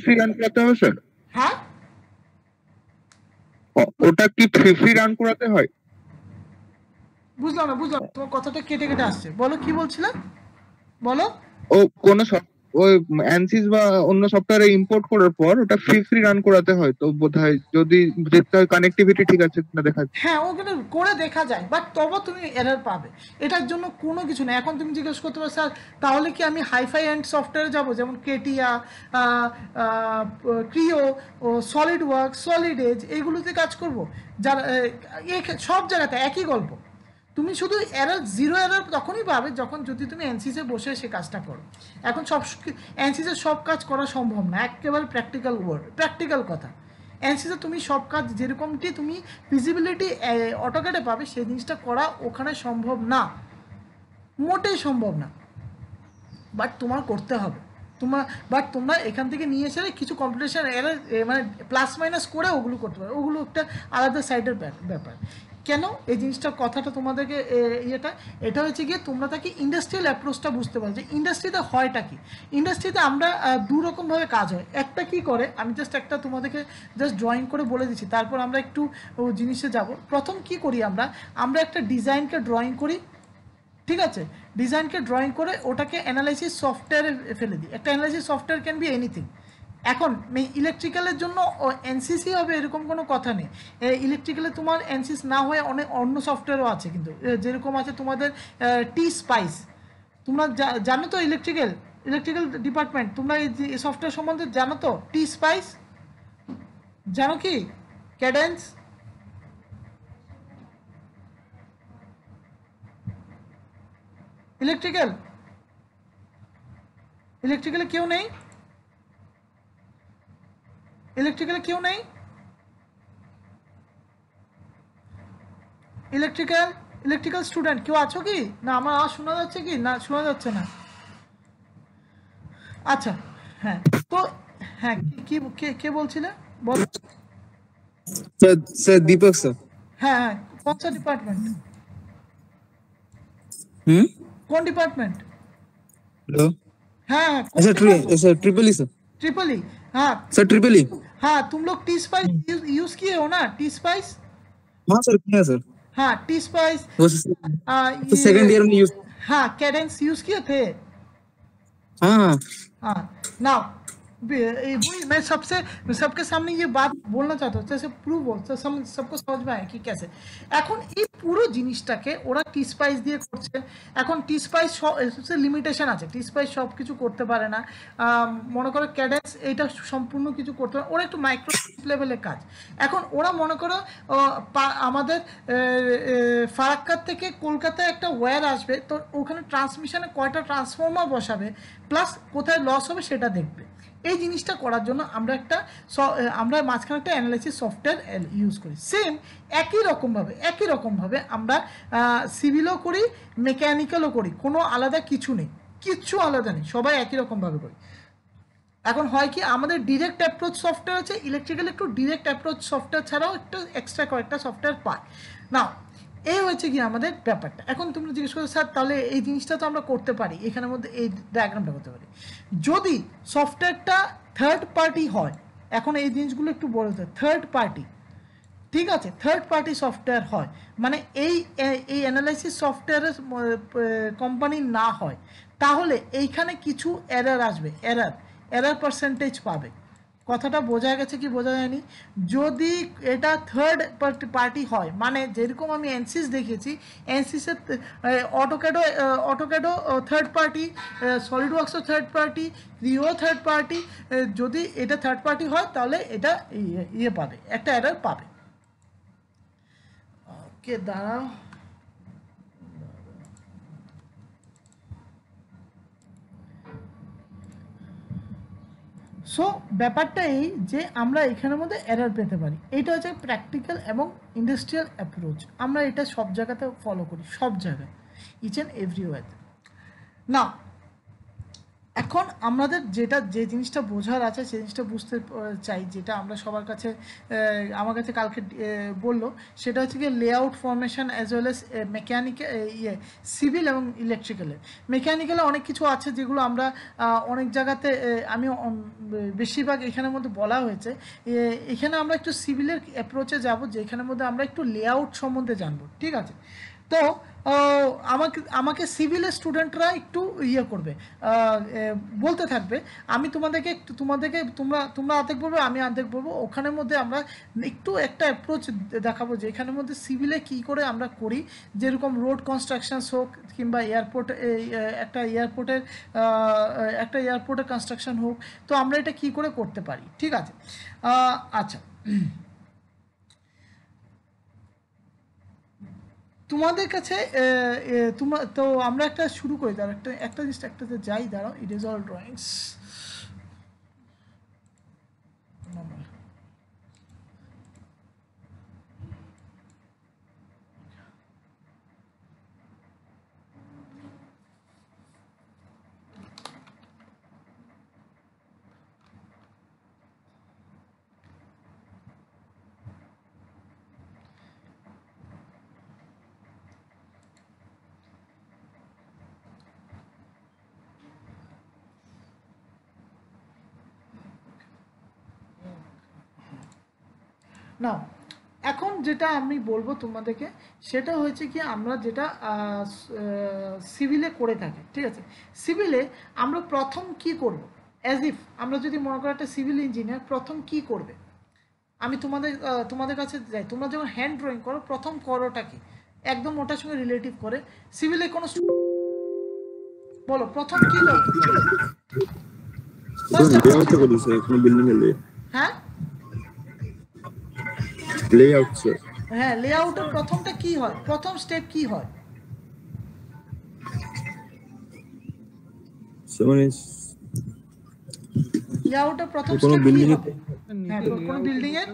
ফ্রি রান করাতে হবে স্যার? হ্যাঁ, ওটা কি ফ্রি রান করাতে হয়? বুঝলাম না তোমার কথাটা কেটে কেটে আসছে, বলো কি বলছিলে, বলো। ও কোন ওই অ্যানসিস বা অন্য সফটওয়্যারে ইম্পোর্ট করার পর ওটা ফ্রি রান করাতে হয় তো বোধহয়, যদি দেখতে হয় কানেক্টিভিটি ঠিক আছে কিনা দেখা যায়। হ্যাঁ ওখানে করে দেখা যায়, বাট তবে তুমি এরর পাবে, এটার জন্য কোনো কিছু নেই। এখন তুমি জিজ্ঞেস করতে পারো স্যার তাহলে কি আমি হাইফাই অ্যান্ড সফটওয়্যারে যাবো, যেমন CATIA, Creo, solid work, solid edge, এইগুলোতে কাজ করবো? যারা সব জায়গাতে একই গল্প। তুমি শুধু জিরো এরর তখনই পাবে যদি তুমি এনসিসে বসে সে কাজটা করো। এখন এনসিসে সব কাজ করা সম্ভব না, একেবারে প্র্যাকটিক্যাল কথা। এনসিসে তুমি সব কাজ যেরকমটি তুমি ফিজিবিলিটি অটোক্যাডে পাবে, সেই জিনিসটা করা ওখানে সম্ভব না, মোটেই সম্ভব না। বাট তোমার করতে হবে, তোমরা এখান থেকে নিয়ে এসে কিছু কম্পিটিশন এরর মানে প্লাস মাইনাস করে ওগুলো করতে পারো, ওগুলো একটা আলাদা সাইডের ব্যাপার। কেন এই জিনিসটা কথাটা তোমাদেরকে এটা হচ্ছে গিয়ে তোমরা তাকে ইন্ডাস্ট্রিয়াল অ্যাপ্রোচটা বুঝতে পারো যে ইন্ডাস্ট্রিতে হয়টা কি। ইন্ডাস্ট্রিতে আমরা দুরকমভাবে কাজ হয়, একটা কি করে আমি একটা তোমাদেরকে ড্রয়িং করে বলে দিচ্ছি, তারপর আমরা একটু জিনিসে যাব। প্রথম কি করি আমরা একটা ডিজাইনকে ড্রয়িং করি, ঠিক আছে, ডিজাইনকে ড্রয়িং করে ওটাকে অ্যানালাইসিস সফটওয়্যারে ফেলে দিই। একটা analysis software can be anything. এখন ইলেকট্রিক্যালের জন্য এনসিসি হবে এরকম কোনো কথা নেই। ইলেকট্রিক্যালে তোমার এনসিস না হয়ে অন্য সফটওয়্যারও আছে, কিন্তু যেরকম আছে তোমাদের টি স্পাইস, তোমরা জানো তো ইলেকট্রিক্যাল ডিপার্টমেন্ট, তোমরা এই সফটওয়্যার সম্বন্ধে জানো তো? টি স্পাইস জানো কি? ক্যাডেন্স, ইলেকট্রিক্যালে কেউ নেই? ইলেকট্রিক্যাল স্টুডেন্ট কেউ আছো কি? না আমার আওয়াজ শোনা যাচ্ছে কি না শোনা যাচ্ছে না? আচ্ছা হ্যাঁ, তো হ্যাঁ কি কে বলছিলে বল। Sir Dipak sir. হ্যাঁ কোন ডিপার্টমেন্ট? কোন ডিপার্টমেंट? हेलो हाँ sir triple E sir. Triple E, हाँ सर ट्रिपल ई। हाँ तुम लोग टी स्पाइस यूज किए हो ना? टी स्पाइस, हाँ सर किया सर। हाँ टी स्पाइस वो तो सेकंड ईयर में यूज। हाँ कैडेंस यूज किए थे। हाँ हाँ नाउ मैं सबके सामने ये बात बोलना चाहता हूँ, जैसे प्रूव हो तो सबको समझ में आए कि कैसे। এখন এই পুরো জিনিসটাকে ওরা টি স্পাইস দিয়ে করছে। এখন টি স্পাইস লিমিটেশন আছে, টি স্পাইস সব কিছু করতে পারে না। মনে করো ক্যাডেন্স এইটা সম্পূর্ণ কিছু করতে পারে, ওরা একটু মাইক্রো লেভেলের কাজ। এখন ওরা মনে করো আমাদের ফারাক্কার থেকে কলকাতায় একটা ওয়্যার আসবে, তো ওখানে ট্রান্সমিশনে কয়টা ট্রান্সফর্মার বসাবে প্লাস কোথায় লস হবে সেটা দেখবে। এই জিনিসটা করার জন্য আমরা মাঝখানে একটা অ্যানালাইসিস সফটওয়্যার ইউজ করি। সেম একই রকমভাবে আমরা সিভিলও করি, মেকানিক্যালও করি, কোনো আলাদা কিচ্ছু আলাদা নেই, সবাই একই রকমভাবে করি। এখন হয় কি, আমাদের ডিরেক্ট অ্যাপ্রোচ সফটওয়্যার আছে, ইলেকট্রিক্যাল একটু ডিরেক্ট অ্যাপ্রোচ সফটওয়্যার ছাড়াও একটু এক্সট্রা কয়েকটা সফটওয়্যার পায় না। এই হয়েছে কি আমাদের ব্যাপারটা। এখন তোমরা জিজ্ঞেস করো স্যার তাহলে এই জিনিসটা তো আমরা করতে পারি, এখানের মধ্যে এই ডায়াগ্রামটা করতে পারি যদি সফটওয়্যারটা থার্ড পার্টি হয়। এখন এই জিনিসগুলো একটু বলতে, থার্ড পার্টি, ঠিক আছে, থার্ড পার্টি সফটওয়্যার হয় মানে এই অ্যানালাইসিস সফটওয়্যারের কোম্পানি না হয়, তাহলে এইখানে কিছু এরর আসবে, এরর পার্সেন্টেজ পাবে। কথাটা বোঝা গেছে কি বোঝা যায়নি? যদি এটা থার্ড পার্টি হয়, মানে যেরকম আমি এনসিস দেখিয়েছি, এনসিসের অটোক্যাডো থার্ড পার্টি, সলিডওয়ার্কসও থার্ড পার্টি, রিও থার্ড পার্টি, যদি এটা থার্ড পার্টি হয় তাহলে এটা পাবে, একটা এরর পাবে। ওকে, দাঁড়াও, সো ব্যাপারটা এই যে আমরা এখানের মধ্যে এরর পেতে পারি। এটা হচ্ছে প্র্যাকটিক্যাল এবং ইন্ডাস্ট্রিয়াল অ্যাপ্রোচ, আমরা এটা সব জায়গাতে ফলো করি, সব জায়গায়, ইচ অ্যান্ড এভরিওয়ার। না, এখন আমাদের যে জিনিসটা বোঝার আছে সেই জিনিসটা বুঝতে চাই, যেটা আমরা সবার কাছে আমার কাছে কালকে বললো, সেটা হচ্ছে গিয়ে layout formation as well as mechanical, civil এবং ইলেকট্রিক্যালের। মেকানিক্যালে অনেক কিছু আছে যেগুলো আমরা অনেক জায়গাতে আমি বেশিরভাগ এখানের মধ্যে বলা হয়েছে। এখানে আমরা একটু সিভিলের অ্যাপ্রোচে যাব, যেখানের মধ্যে আমরা একটু লেআউট সম্বন্ধে জানবো, ঠিক আছে? তো আমাকে সিভিলের স্টুডেন্টরা একটু করবে, বলতে থাকবে, আমি তোমরা অর্ধেক বলবে, আমি অর্ধেক বলবো, ওখানের মধ্যে আমরা একটু একটা অ্যাপ্রোচ দেখাবো যে এখানের মধ্যে সিভিলে কি করে আমরা করি, যেরকম রোড কনস্ট্রাকশনস হোক কিংবা একটা এয়ারপোর্টের কনস্ট্রাকশন হোক, তো আমরা এটা কি করে করতে পারি, ঠিক আছে? আচ্ছা, তোমাদের কাছে তো আমরা একটা শুরু করি, দাঁড়াও একটা জিনিস একটাতে যাই, দাঁড়াও, ইট ইজ অল ড্রয়িংস। না, এখন যেটা আমি বলবো তোমাদেরকে সেটা হচ্ছে কি, আমরা যেটা সিভিলে করে থাকি, ঠিক আছে? সিভিলে আমরা প্রথম কি করব, অ্যাজ ইফ আমরা যদি মনে করো একটা সিভিল ইঞ্জিনিয়ার প্রথম কি করবে, আমি তোমাদের কাছে যাই, তোমরা যখন হ্যান্ড ড্রয়িং করো প্রথম করোটা কি, একদম ওটার সঙ্গে রিলেটিভ করে। সিভিলে কোনো বলো প্রথম কি করবে? হ্যাঁ, লেআউট স্যার, হ্যাঁ, লেআউটের প্রথমটা কি হয়, প্রথম স্টেপ কি হয়? লেআউটের প্রথম স্টেপ কি হবে? হ্যাঁ, কোন বিল্ডিং এর,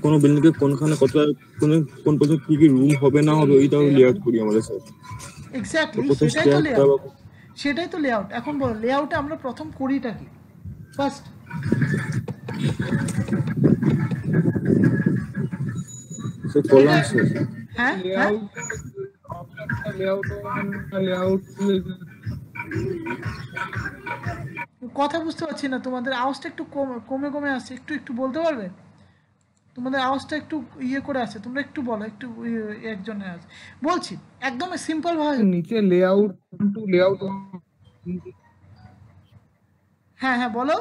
কোন বিল্ডিং এর কোনখানে কত কোন কি কি রুম হবে না হবে ওইটাও লেআউট করি আমরা স্যার। এক্স্যাক্টলি, সেটাই তো লেআউট। এখন বলো, লেআউটে আমরা প্রথম করিটা কি? ফার্স্ট হ্যাঁ, কথা বুঝতে পারছি না, তোমাদের আওয়াজটা একটু কমে আসছে, একটু বলতে পারবে? তোমাদের আওয়াজটা একটু করে আছে, তোমরা একটু বলো, একটু একজনের আছে বলছি, একদম সিম্পল ভাবে নিচে লেআউট টু লেআউট। হ্যাঁ হ্যাঁ বলো,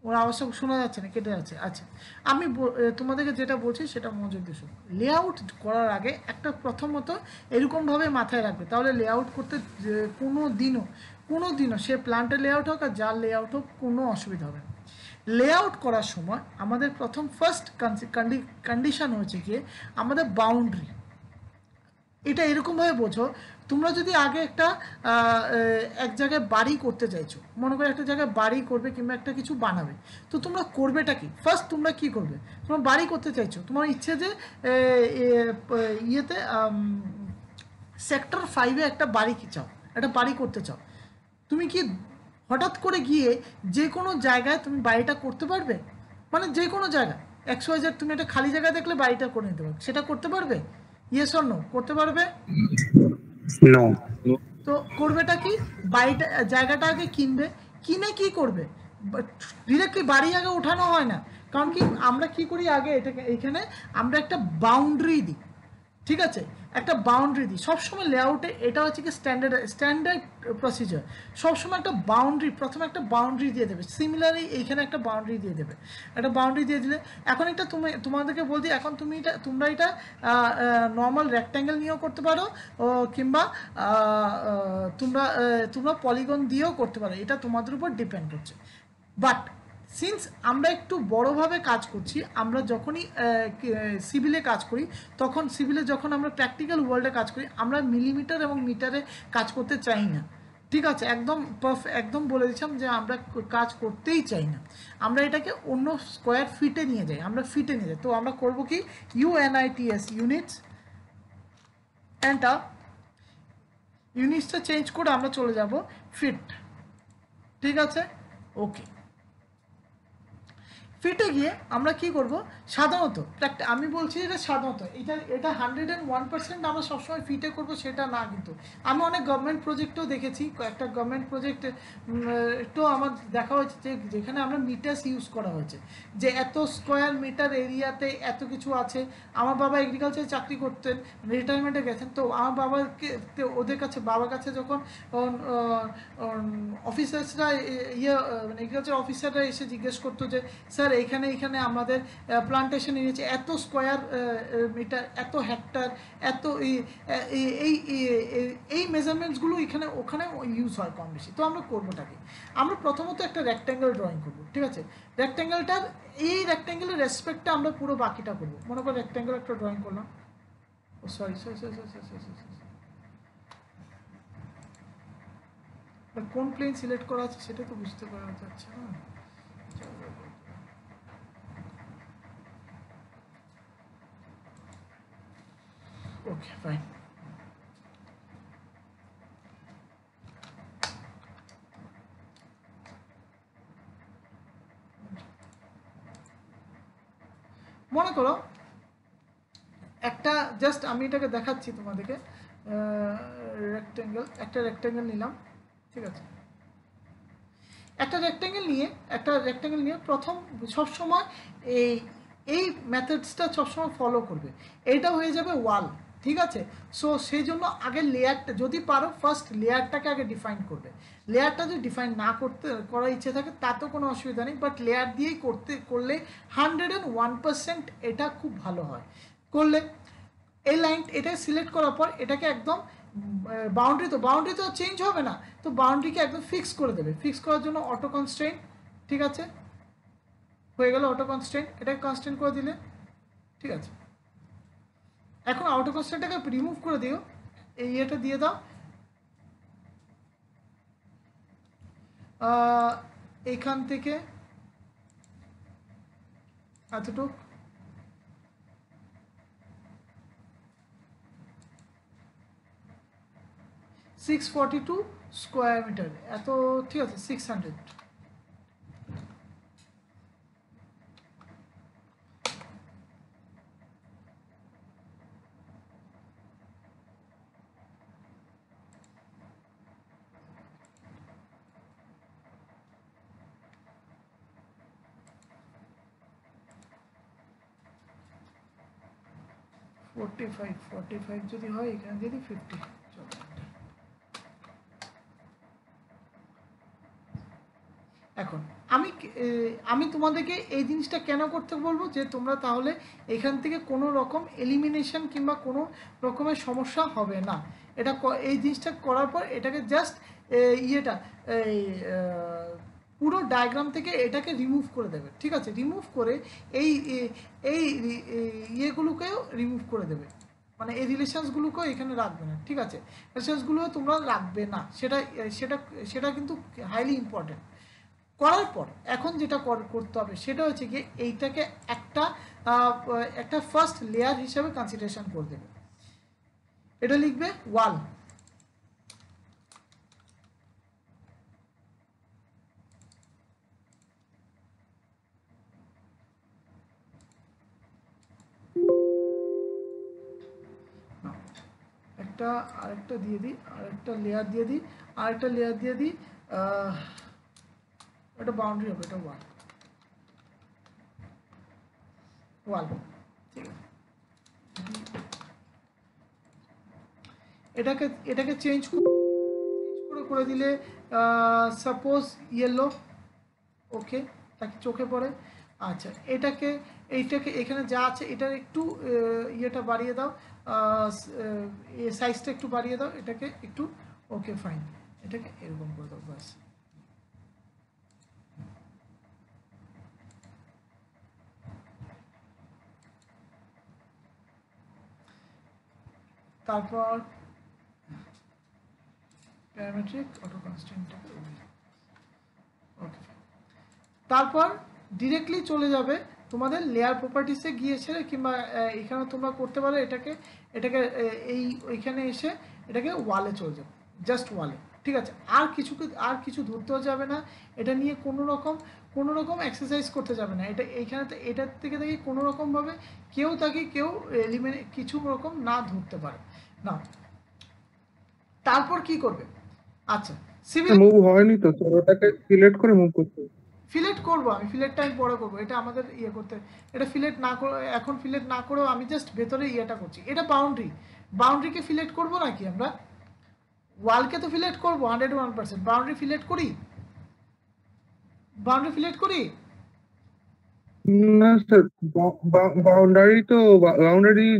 ওর আওয়াজটা শোনা যাচ্ছে না, কেটে যাচ্ছে। আচ্ছা, আমি তোমাদেরকে যেটা বলছি সেটা মনোযোগ দিয়ে শোনো। লেআউট করার আগে একটা প্রথমত এরকমভাবে মাথায় রাখবে, তাহলে লেআউট করতে কোনো দিনও সে প্ল্যান্টের লেআউট হোক আর যার লেআউট হোক কোনো অসুবিধা হবে না। লেআউট করার সময় আমাদের ফার্স্ট কন্ডিশন হচ্ছে গিয়ে আমাদের বাউন্ডারি, এটা এরকমভাবে বোঝো, তোমরা যদি আগে একটা এক জায়গায় বাড়ি করতে চাইছো, মনে করো একটা জায়গায় বাড়ি করবে কিংবা একটা কিছু বানাবে, তো তোমরা করবেটা কি? ফার্স্ট তোমরা কি করবে? তোমরা বাড়ি করতে চাইছো, তোমার ইচ্ছে যে ইয়েতে সেক্টর 5-এ একটা বাড়ি কি চাও, একটা বাড়ি করতে চাও, তুমি কি হঠাৎ করে গিয়ে যে কোনো জায়গায় তুমি বাড়িটা করতে পারবে? মানে যে কোনো জায়গা XYZ তুমি একটা খালি জায়গা দেখলে বাড়িটা করে নিতে পারবে, সেটা করতে পারবে? Yes or no? করতে পারবে? নো। তো করবেটা কি? বাড়িটা জায়গাটা আগে কিনবে, কিনে কি করবে? ডিরেক্টলি বাড়ি আগে ওঠানো হয় না, কারণ কি আমরা কি করি আগে এটাকে, এইখানে আমরা একটা বাউন্ডারি দিই, ঠিক আছে, একটা বাউন্ডারি দিই সবসময় লেআউটে। এটা হচ্ছে কি স্ট্যান্ডার্ড প্রসিজার, সবসময় একটা বাউন্ডারি, প্রথমে একটা বাউন্ডারি দিয়ে দেবে। সিমিলারলি এইখানে একটা বাউন্ডারি দিয়ে দেবে, একটা বাউন্ডারি দিয়ে দিলে এখন এটা তোমাদেরকে বলছি, এখন তোমরা এটা নর্মাল রেক্ট্যাঙ্গেল নিয়েও করতে পারো, কিংবা তোমরা পলিগন দিয়েও করতে পারো, এটা তোমাদের উপর ডিপেন্ড করছে। বাট সিন্স আমরা একটু বড়োভাবে কাজ করছি, আমরা যখনই সিভিলে কাজ করি, তখন সিভিলে যখন আমরা প্র্যাকটিক্যাল ওয়ার্ল্ডে কাজ করি, আমরা মিলিমিটার এবং মিটারে কাজ করতে চাই না, ঠিক আছে, একদম বলে দিচ্ছিলাম যে আমরা কাজ করতেই চাই না, আমরা এটাকে অন্য স্কোয়ার ফিটে নিয়ে যাই, আমরা ফিটে নিয়ে যাই। তো আমরা করবো কি, UNITS ইউনিটস, এন্টার, ইউনিটসটা চেঞ্জ করে আমরা চলে যাব ফিট, ঠিক আছে, ওকে। ফিটে গিয়ে আমরা কি করব, সাধারণত আমি বলছি এটা সাধারণত এটা 101% আমরা সবসময় ফিটে করব সেটা না, কিন্তু আমি অনেক গভর্নমেন্ট প্রজেক্টও দেখেছি, কয়েকটা গভর্নমেন্ট প্রজেক্ট তো আমার দেখা হয়েছে যে যেখানে আমরা মিটার্স ইউজ করা হয়েছে, যে এত স্কোয়ার মিটার এরিয়াতে এত কিছু আছে। আমার বাবা এগ্রিকালচারে চাকরি করতেন, রিটায়ারমেন্টে গেছেন, তো আমার বাবাকে বাবার কাছে যখন অফিসার্সরা মানে এগ্রিকালচার অফিসাররা এসে জিজ্ঞেস করতো যে স্যার এইখানে আমাদের প্লান্টেশন এরিয়া এত স্কোয়ার মিটার, এত হেক্টর, এত এই মেজারমেন্টসগুলো ওখানে ইউজ হয় কম বেশি। তো আমরা করবোটাকে, আমরা প্রথমত একটা রেক্ট্যাঙ্গেল ড্রয়িং করবো, ঠিক আছে, এই রেক্ট্যাঙ্গেলের রেসপেক্টটা আমরা পুরো বাকিটা করবো। মনে করো রেক্ট্যাঙ্গেল একটা ড্রয়িং করলাম, সরি কোন প্লেন সিলেক্ট করা আছে সেটা তো বুঝতে পারা যাচ্ছে না। ওকে ফাইন, মনে করো একটা জাস্ট আমি এটাকে দেখাচ্ছি তোমাদেরকে, একটা রেক্ট্যাঙ্গেল নিলাম, ঠিক আছে, একটা রেক্ট্যাঙ্গেল নিয়ে প্রথম সবসময় এই মেথডসটা সবসময় ফলো করবে, এটা হয়ে যাবে ওয়াল, ঠিক আছে। সো সেই জন্য আগে লেয়ারটা, যদি পারো ফার্স্ট লেয়ারটাকে আগে ডিফাইন করবে। লেয়ারটা যদি ডিফাইন না করার ইচ্ছে থাকে তাতেও কোনো অসুবিধা নেই, বাট লেয়ার দিয়েই করলে 101% এটা খুব ভালো হয়। করলে এই এটা সিলেক্ট করার পর এটাকে একদম বাউন্ডারি তো চেঞ্জ হবে না, তো বাউন্ডারিকে একদম ফিক্স করে দেবে। ফিক্স করার জন্য অটো কনস্ট্রেইন, ঠিক আছে, হয়ে গেল অটো কনস্ট্রেইন, এটাকে কনস্ট্রেইন করে দিলে, ঠিক আছে। এখন অটো কনস্ট্রেইনটাকে রিমুভ করে দিও, এটা দিয়ে দাও, এখান থেকে এতটুক, $642 স্কোয়ার মিটার, এত, ঠিক আছে, 600। $45 যদি হয়, এখানে যদি 50, চলো। এখন আমি তোমাদেরকে এই জিনিসটা কেন করতে বলবো, যে তোমরা তাহলে এখান থেকে কোনো রকম এলিমিনেশন কিংবা কোনো রকমের সমস্যা হবে না। এই জিনিসটা করার পর এটাকে জাস্ট পুরো ডায়াগ্রাম থেকে এটাকে রিমুভ করে দেবে, ঠিক আছে, রিমুভ করে এই ইয়েগুলোকেও রিমুভ করে দেবে, মানে এই রিলেশনসগুলোকে এখানে রাখবে না, ঠিক আছে? রিলেশনসগুলো তোমরা রাখবে না, সেটা সেটা সেটা কিন্তু হাইলি ইম্পর্টেন্ট। করার পর এখন যেটা করতে হবে সেটা হচ্ছে গিয়ে এইটাকে একটা ফার্স্ট লেয়ার হিসাবে কনসিডারেশন করে দেবে। এটা লিখবে ওয়াল, আরেকটা দিয়ে দিই, আরেকটা লেয়ার দিয়ে দিই, আরেকটা লেয়ার দিয়ে দিই, এটা বাউন্ডারি হবে, এটা ওয়াল, ওয়াল, ঠিক আছে? এটাকে চেঞ্জ করে দিলে সাপোজ ইয়েলো, ওকে, তাকে চোখে পড়ে। আচ্ছা, এইটাকে এখানে যা আছে এটার একটু ইয়েটা বাড়িয়ে দাও, সাইজটা একটু বাড়িয়ে দাও, এটাকে একটু, ওকে ফাইন, এটাকে এরকম করে দাও, বাস। তারপর প্যারামেট্রিক অটো কনস্ট্যান্ট, ওকে, তারপর ডিরেক্টলি চলে যাবে তোমাদের লেয়ার প্রপার্টিসে গিয়েছে, কিংবা এখানে তোমরা করতে পারো এটাকে এইখানে এসে এটাকে ওয়ালে চলে যাবে, জাস্ট ওয়ালে, ঠিক আছে? আর কিছু ধরতেও যাবে না, এটা নিয়ে কোনো রকম এক্সারসাইজ করতে যাবে না। এটার থেকে কোনো রকমভাবে কেউ এলিমিনেট কিছু রকম না ধরতে পারে না। তারপর কি করবে? আচ্ছা, সিভিল মুভ হয়নি তো, ওটাকে সিলেক্ট করে মুভ করতে হবে। ফিলেট করবো আমি, ফিলেটটা আমি পরে করবো, এটা আমাদের করতে, এটা ফিলেট না করে, এখন ফিলেট না করেও আমি জাস্ট ভেতরে করছি। এটা বাউন্ডারিকে ফিলেট করবো নাকি আমরা? ওয়ালকে তো ফিলেট করবো 101%, বাউন্ডারি ফিলেট করি? না স্যার, বাউন্ডারি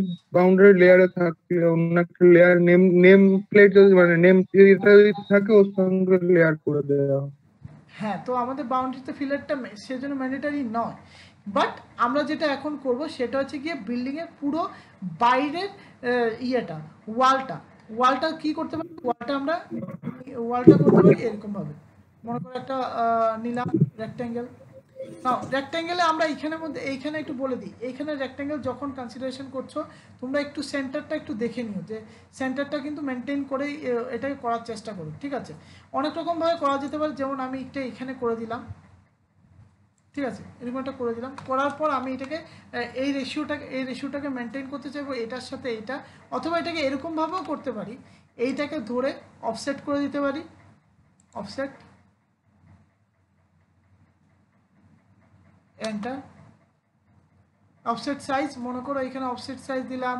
লেয়ারে থাকলে অন্য একটা লেয়ার নেম প্লেট যদি মানে নেম যদি থাকে ওর সঙ্গে লেয়ার করে দেওয়া। হ্যাঁ, তো আমাদের বাউন্ডারিতে ফিলেটটা সেজন্য ম্যান্ডেটারি নয়, বাট আমরা যেটা এখন করব সেটা হচ্ছে গিয়ে বিল্ডিংয়ের পুরো বাইরের ওয়ালটা কি করতে পারি? ওয়ালটা করতে পারি এরকমভাবে, মনে করো একটা নিলাম রেক্ট্যাঙ্গেল। রেক্ট্যাঙ্গেলে আমরা এইখানে একটু বলে দিই, এইখানে রেক্ট্যাঙ্গেল যখন কনসিডারেশন করছো তোমরা একটু সেন্টারটা একটু দেখে নিও, যে সেন্টারটা কিন্তু মেনটেন করেই এটাকে করার চেষ্টা করো, ঠিক আছে? অনেক রকমভাবে করা যেতে পারে, যেমন আমি এটা এখানে করে দিলাম, ঠিক আছে? এরকম একটা করে দিলাম, করার পর আমি এটাকে এই রেশিওটাকে মেনটেন করতে চাইবো এটার সাথে এটা, অথবা এটাকে এরকমভাবেও করতে পারি, এইটাকে ধরে অফসেট করে দিতে পারি, অফসেট, এন্টার। অফসেট সাইজ, মনে করো এখানে অফসেট সাইজ দিলাম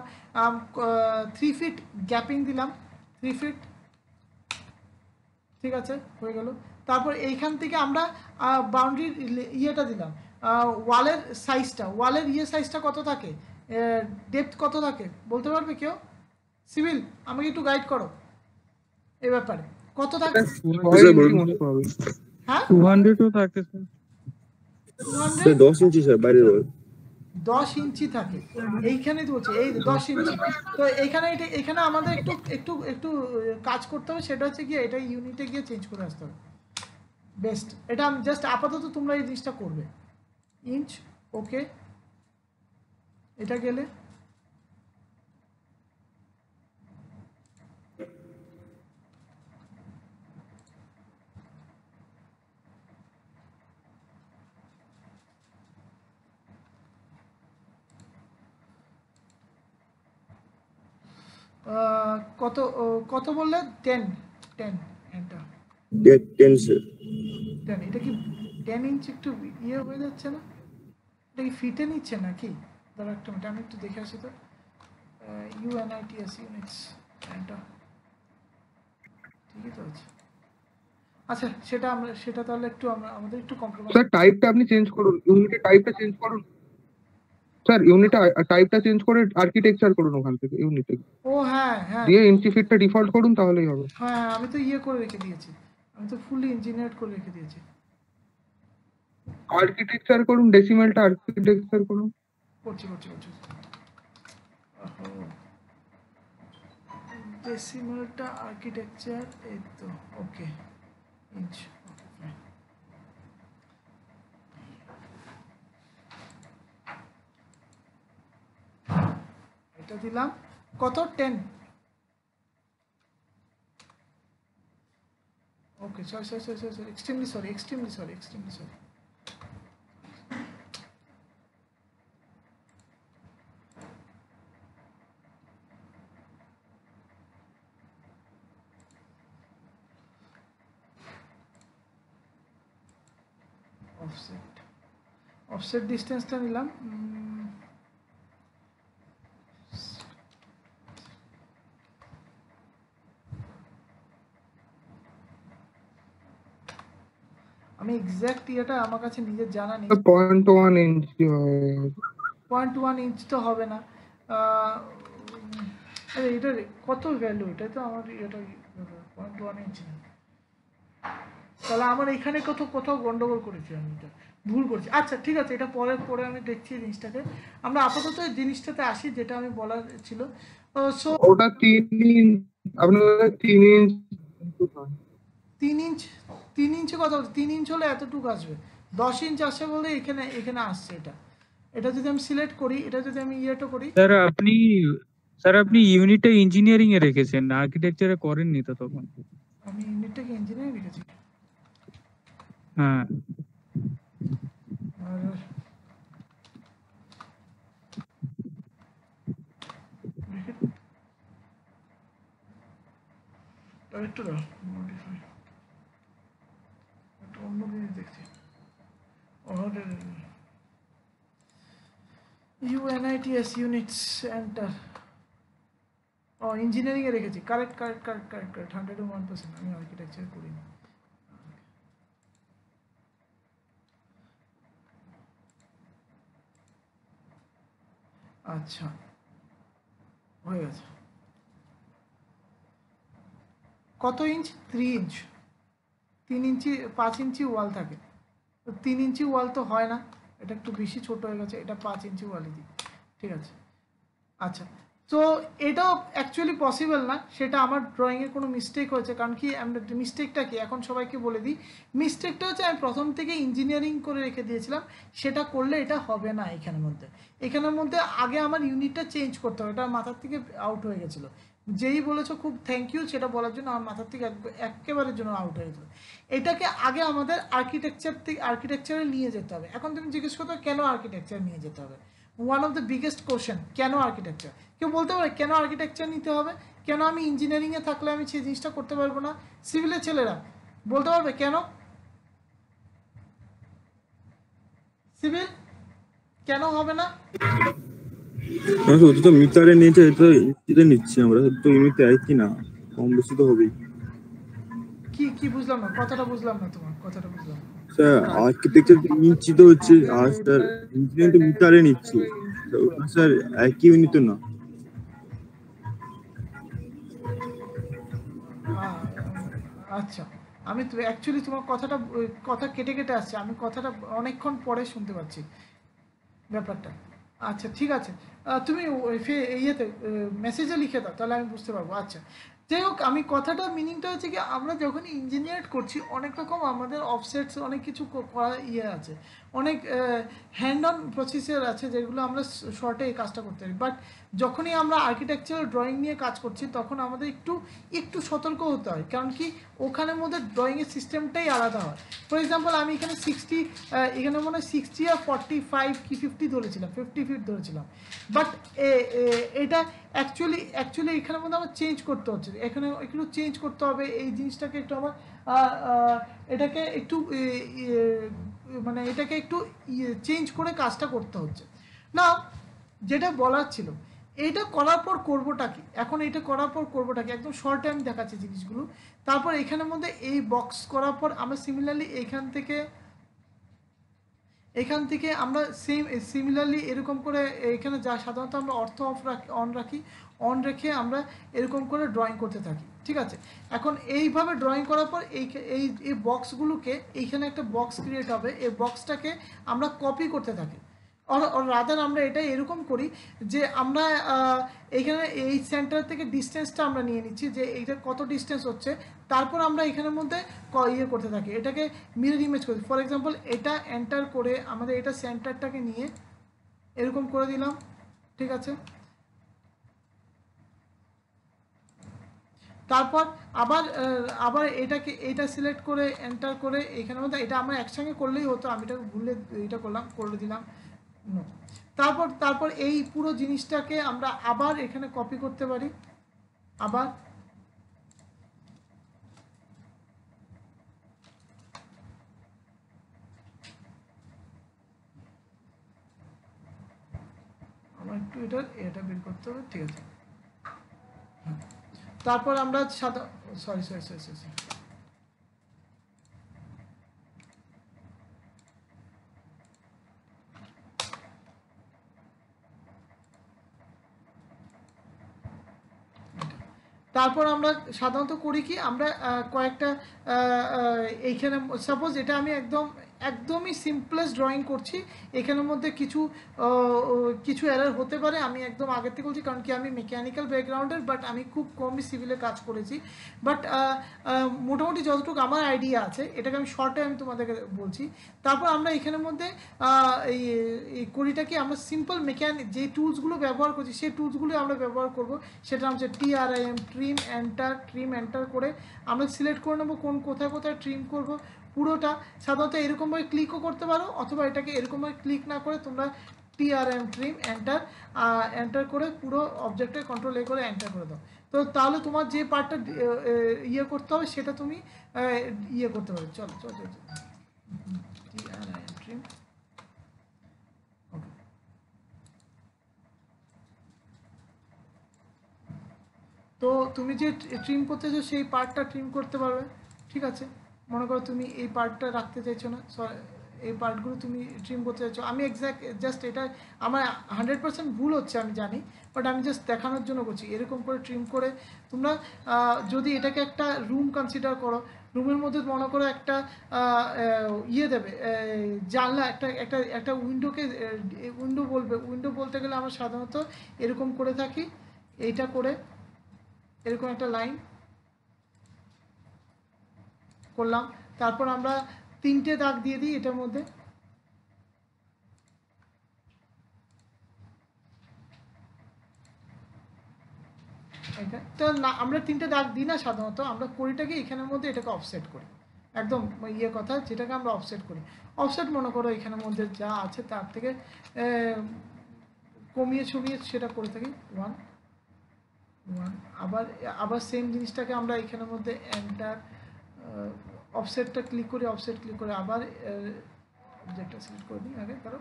3 ফিট, গ্যাপিং দিলাম 3 ফিট, ঠিক আছে? হয়ে গেল। তারপর এইখান থেকে আমরা বাউন্ডারির ইয়েটা দিলাম, ওয়ালের সাইজটা কত থাকে, ডেপথ কত থাকে বলতে পারবে কেউ? সিভিল আমাকে একটু গাইড করো এই ব্যাপারে, কত থাকে? হ্যাঁ, 200 থাকে স্যার। 10 ইঞ্চি স্যার, বাইরের ওয়াল 10 ইঞ্চি থাকে, এইখানে বলছি এই 10 ইঞ্চি। তো এখানে আমাদের একটু কাজ করতে হবে, সেটা হচ্ছে গিয়ে এটা ইউনিটে গিয়ে চেঞ্জ করে আসতে হবে, বেস্ট। এটা আমি জাস্ট আপাতত তোমরা এই জিনিসটা করবে, ইঞ্চ, ওকে, এটা গেলে কত বললে? 10 এটা 10 স্যার। 10, এটা কি 10 ইঞ্চ একটু ইয়ে হয়ে যাচ্ছে না? এটা কি ফিটে নিচ্ছে নাকি? ধরো একটা মিনিট, আমি একটু দেখে আসি তো। ইউএনআইটিএস ইউনিটস, এটা ঠিকই তো আছে। আচ্ছা, সেটা তাহলে আমাদের একটু কম্প্রোমাইজ। স্যার টাইপটা আপনি চেঞ্জ করুন, ইউনিটের টাইপটা চেঞ্জ করুন স্যার, টাইপটা চেঞ্জ করে আর্কিটেকচার করুন ওখান থেকে ইউনিটে। ও হ্যাঁ, দিয়ে ইঞ্চি ফিটটা ডিফল্ট করুন, তাহলেই হবে। হ্যাঁ, আমি তো করে রেখে দিয়েছি, আমি তো ফুলি ইঞ্জিনিয়ার্ড করে রেখে দিয়েছি। আর্কিটেকচার করুন, ডেসিমালটা আর্কিটেকচার করুন। করছি। ডেসিমালটা আর্কিটেকচার এই তো ওকে ইঞ্চ ওকে ফাইন এটা দিলাম কত 10 okay sorry extremely sorry offset ডিস্টেন্সটা নিলাম আমি এক্স্যাক্ট এটা আমার কাছে নিজের জানা নেই 0.1 ইঞ্চি হয় 0.1 ইঞ্চ তো হবে না আরে এটা কত ভ্যালু এটা তো আমার এটা 0.1 ইঞ্চ না তাহলে আমার এখানে কোথাও গন্ডগোল করেছি আমি এটা ভুল করছি আচ্ছা ঠিক আছে এটা পরে আমি দেখছি জিনিসটাকে আমরা আপাতত জিনিসটাতে আসি যেটা আমি বলার ছিল সো ওটা 3 ইঞ্চ আপনাদের 3 ইঞ্চ 3 ইঞ্চে কথা বলছি 3 ইঞ্চ হলে এতটুকু আসবে 10 ইঞ্চ আসে বলে এখানে আসছে এটা যদি আমি সিলেক্ট করি এটা যদি আমি ইয়েটা করি স্যার আপনি ইউনিটটা ইঞ্জিনিয়ারিং এ রেখেছেন আর্কিটেকচারে করেননি তো তখন আমি ইউনিটটাকে ইঞ্জিনিয়ারিং রেখেছি হ্যাঁ আর একটু মডিফাই একটা অন্য জিনিস দেখছি UNITS units enter ইঞ্জিনিয়ারিং এ রেখেছি কারেক্ট 101% আমি আর্কিটেকচার করিনি আচ্ছা হয়ে গেছে কত ইঞ্চ 3 ইঞ্চ 3 ইঞ্চি 5 ইঞ্চি ওয়াল থাকে তো 3 ইঞ্চি ওয়াল তো হয় না এটা একটু বেশি ছোট হয়ে গেছে এটা 5 ইঞ্চি ওয়ালই দিই ঠিক আছে আচ্ছা তো এটাও অ্যাকচুয়ালি পসিবল না সেটা আমার ড্রয়িংয়ে কোনো মিস্টেক হয়েছে কারণ কি আমরা মিস্টেকটা কি এখন সবাইকে বলে দিই মিস্টেকটা হচ্ছে আমি প্রথম থেকে ইঞ্জিনিয়ারিং করে রেখে দিয়েছিলাম সেটা করলে এটা হবে না এখানের মধ্যে আগে আমার ইউনিটটা চেঞ্জ করতে হবে এটা মাথার থেকে আউট হয়ে গেছিলো যেই বলেছো খুব থ্যাংক ইউ সেটা বলার জন্য আমার মাথার থেকে একেবারের জন্য আউট হয়ে গেছিলো এটাকে আগে আমাদের আর্কিটেকচারে নিয়ে যেতে হবে এখন তুমি জিজ্ঞেস করতে কেন আর্কিটেকচার নিয়ে যেতে হবে one of the biggest question কেন আর্কিটেকচার কেউ বলতে পারে কেন আর্কিটেকচার নিতে হবে কেন আমি ইঞ্জিনিয়ারিংয়ে থাকলে আমি সেই জিনিসটা করতে পারবো না সিভিলের ছেলেরা বলতে পারবে কেন সিভিল কেন হবে না তো মিটারে নিয়েছে তো এটা নিচ্ছি আমরা তো ইউনিটে আইছি না কম বেশি তো হবেই কি বুঝলাম না কথাটা বুঝলাম না তোমার কথাটা বুঝলাম না স্যার আর্কিটেকচার ইঞ্চি তো হচ্ছে আর স্যার ইঞ্জিনিয়ারিং তো মিটারে নিচ্ছি স্যার একই ইউনিট তো না আচ্ছা আমি তো অ্যাকচুয়ালি তোমার কথা কেটে আসছে আমি কথাটা অনেকক্ষণ পরে শুনতে পাচ্ছি ব্যাপারটা আচ্ছা ঠিক আছে তুমি ইয়েতে মেসেজে লিখে দাও তাহলে আমি বুঝতে পারবো আচ্ছা যাই হোক আমি কথাটা মিনিংটা হচ্ছে কি আমরা যখন ইঞ্জিনিয়ার করছি অনেক রকম আমাদের অফসেটস অনেক কিছু করা আছে অনেক হ্যান্ড অন প্রসেসর আছে যেগুলো আমরা শর্টে এই কাজটা করতে পারি বাট যখনই আমরা আর্কিটেকচারাল ড্রয়িং নিয়ে কাজ করছি তখন আমাদের একটু সতর্ক হতে হয় কারণ কি ওখানের মধ্যে ড্রয়িংয়ের সিস্টেমটাই আলাদা হয় ফর এক্সাম্পল আমি এখানে 60 এখানে মনে হয় 60 আর 45 কি 50 ধরেছিলাম 50 ফিট ধরেছিলাম বাট এটা অ্যাকচুয়ালি এখানের মধ্যে আমার চেঞ্জ করতে হচ্ছে এখানে একটু চেঞ্জ করতে হবে এই জিনিসটাকে একটু আমার এটাকে একটু মানে এটাকে একটু চেঞ্জ করে কাজটা করতে হচ্ছে না যেটা বলার ছিল এটা করার পর করবোটা কি এখন এটা করার পর করবোটা কি একদম শর্ট টাইম দেখাচ্ছে জিনিসগুলো তারপর এখানের মধ্যে এই বক্স করার পর আমরা সিমিলারলি এখান থেকে আমরা সিমিলারলি এরকম করে এখানে যা সাধারণত আমরা অর্থ অন রেখে আমরা এরকম করে ড্রয়িং করতে থাকি ঠিক আছে এখন এইভাবে ড্রয়িং করার পর এই বক্সগুলোকে এইখানে একটা বক্স ক্রিয়েট হবে এই বক্সটাকে আমরা কপি করতে থাকি অর রাদার আমরা এটা এরকম করি যে আমরা এইখানে এই সেন্টার থেকে ডিস্টেন্সটা আমরা নিয়ে নিচ্ছি যে এইটা কত ডিস্টেন্স হচ্ছে, তারপর আমরা এখানের মধ্যে ইয়ে করতে থাকি, এটাকে মিরর ইমেজ করি। ফর এক্সাম্পল এটা এন্টার করে আমাদের এটা সেন্টারটাকে নিয়ে এরকম করে দিলাম, ঠিক আছে। তারপর আবার এটাকে এটা সিলেক্ট করে এন্টার করে এখানের মধ্যে এটা আমরা একসঙ্গে করলেই হতো, আমি এটা ভুলে এটা করে দিলাম। তারপর এই পুরো জিনিসটাকে আমরা আবার এখানে কপি করতে পারি, আবার আমার একটু এটা বের করতে হবে, ঠিক আছে। তারপর আমরা সরি তারপর আমরা সাধারণত করি কি, আমরা কয়েকটা এইখানে সাপোজ এটা আমি একদমই সিম্পলেস্ট ড্রয়িং করছি, এখানের মধ্যে কিছু এরর হতে পারে, আমি একদম আগের থেকে বলছি, কারণ কি আমি মেকানিক্যাল ব্যাকগ্রাউন্ডের, বাট আমি খুব কমই সিভিলে কাজ করেছি, বাট মোটামুটি যতটুকু আমার আইডিয়া আছে এটাকে আমি শর্টে আমি তোমাদেরকে বলছি। তারপর আমরা এখানের মধ্যে এই করিটা কি, আমরা সিম্পল যে টুলসগুলো ব্যবহার করছি সেই টুলসগুলো আমরা ব্যবহার করব, সেটা হচ্ছে TRIM, ট্রিম এন্টার করে আমরা সিলেক্ট করে নেবো কোথায় ট্রিম করব। পুরোটা সাধারণত এরকমভাবে ক্লিকও করতে পারো, অথবা এটাকে এরকমভাবে ক্লিক না করে তোমরা TRM ট্রিম এন্টার করে পুরো অবজেক্টে কন্ট্রোল করে এন্টার করে দাও। তো তাহলে তোমার যে পার্টটা ইয়ে করতে হবে সেটা তুমি ইয়ে করতে পারো। চলো TRM ট্রিম, ওকে। তো তুমি যে ট্রিম করতে চাইছো সেই পার্টটা ট্রিম করতে পারবে, ঠিক আছে। মনে করো তুমি এই পার্টটা রাখতে চাইছো না, এই পার্টগুলো তুমি ট্রিম করতে চাইছো, আমি জাস্ট এটা আমার 100% ভুল হচ্ছে আমি জানি, বাট আমি জাস্ট দেখানোর জন্য করছি। এরকম করে ট্রিম করে তোমরা যদি এটাকে একটা রুম কনসিডার করো, রুমের মধ্যে মনে করো একটা ইয়ে দেবে, জানলা, একটা উইন্ডোকে উইন্ডো বলতে গেলে আমরা সাধারণত এরকম করে থাকি, এইটা করে এরকম একটা লাইন করলাম, তারপর আমরা 3টে দাগ দিয়ে দিই এটার মধ্যে, তো না আমরা 3টে দাগ দিই না, সাধারণত আমরা করিটাকে এখানের মধ্যে এটাকে অফসেট করি, একদম ইয়ে কথা যেটাকে আমরা অফসেট করি। অফসেট মনে করো এখানের মধ্যে যা আছে তার থেকে কমিয়ে ছড়িয়ে সেটা করে থাকি 1, আবার সেম জিনিসটাকে আমরা এখানের মধ্যে এন্টার অফসেটটা ক্লিক করে আবার অবজেক্টটা সিলেক্ট করে দিই আগে, ধরো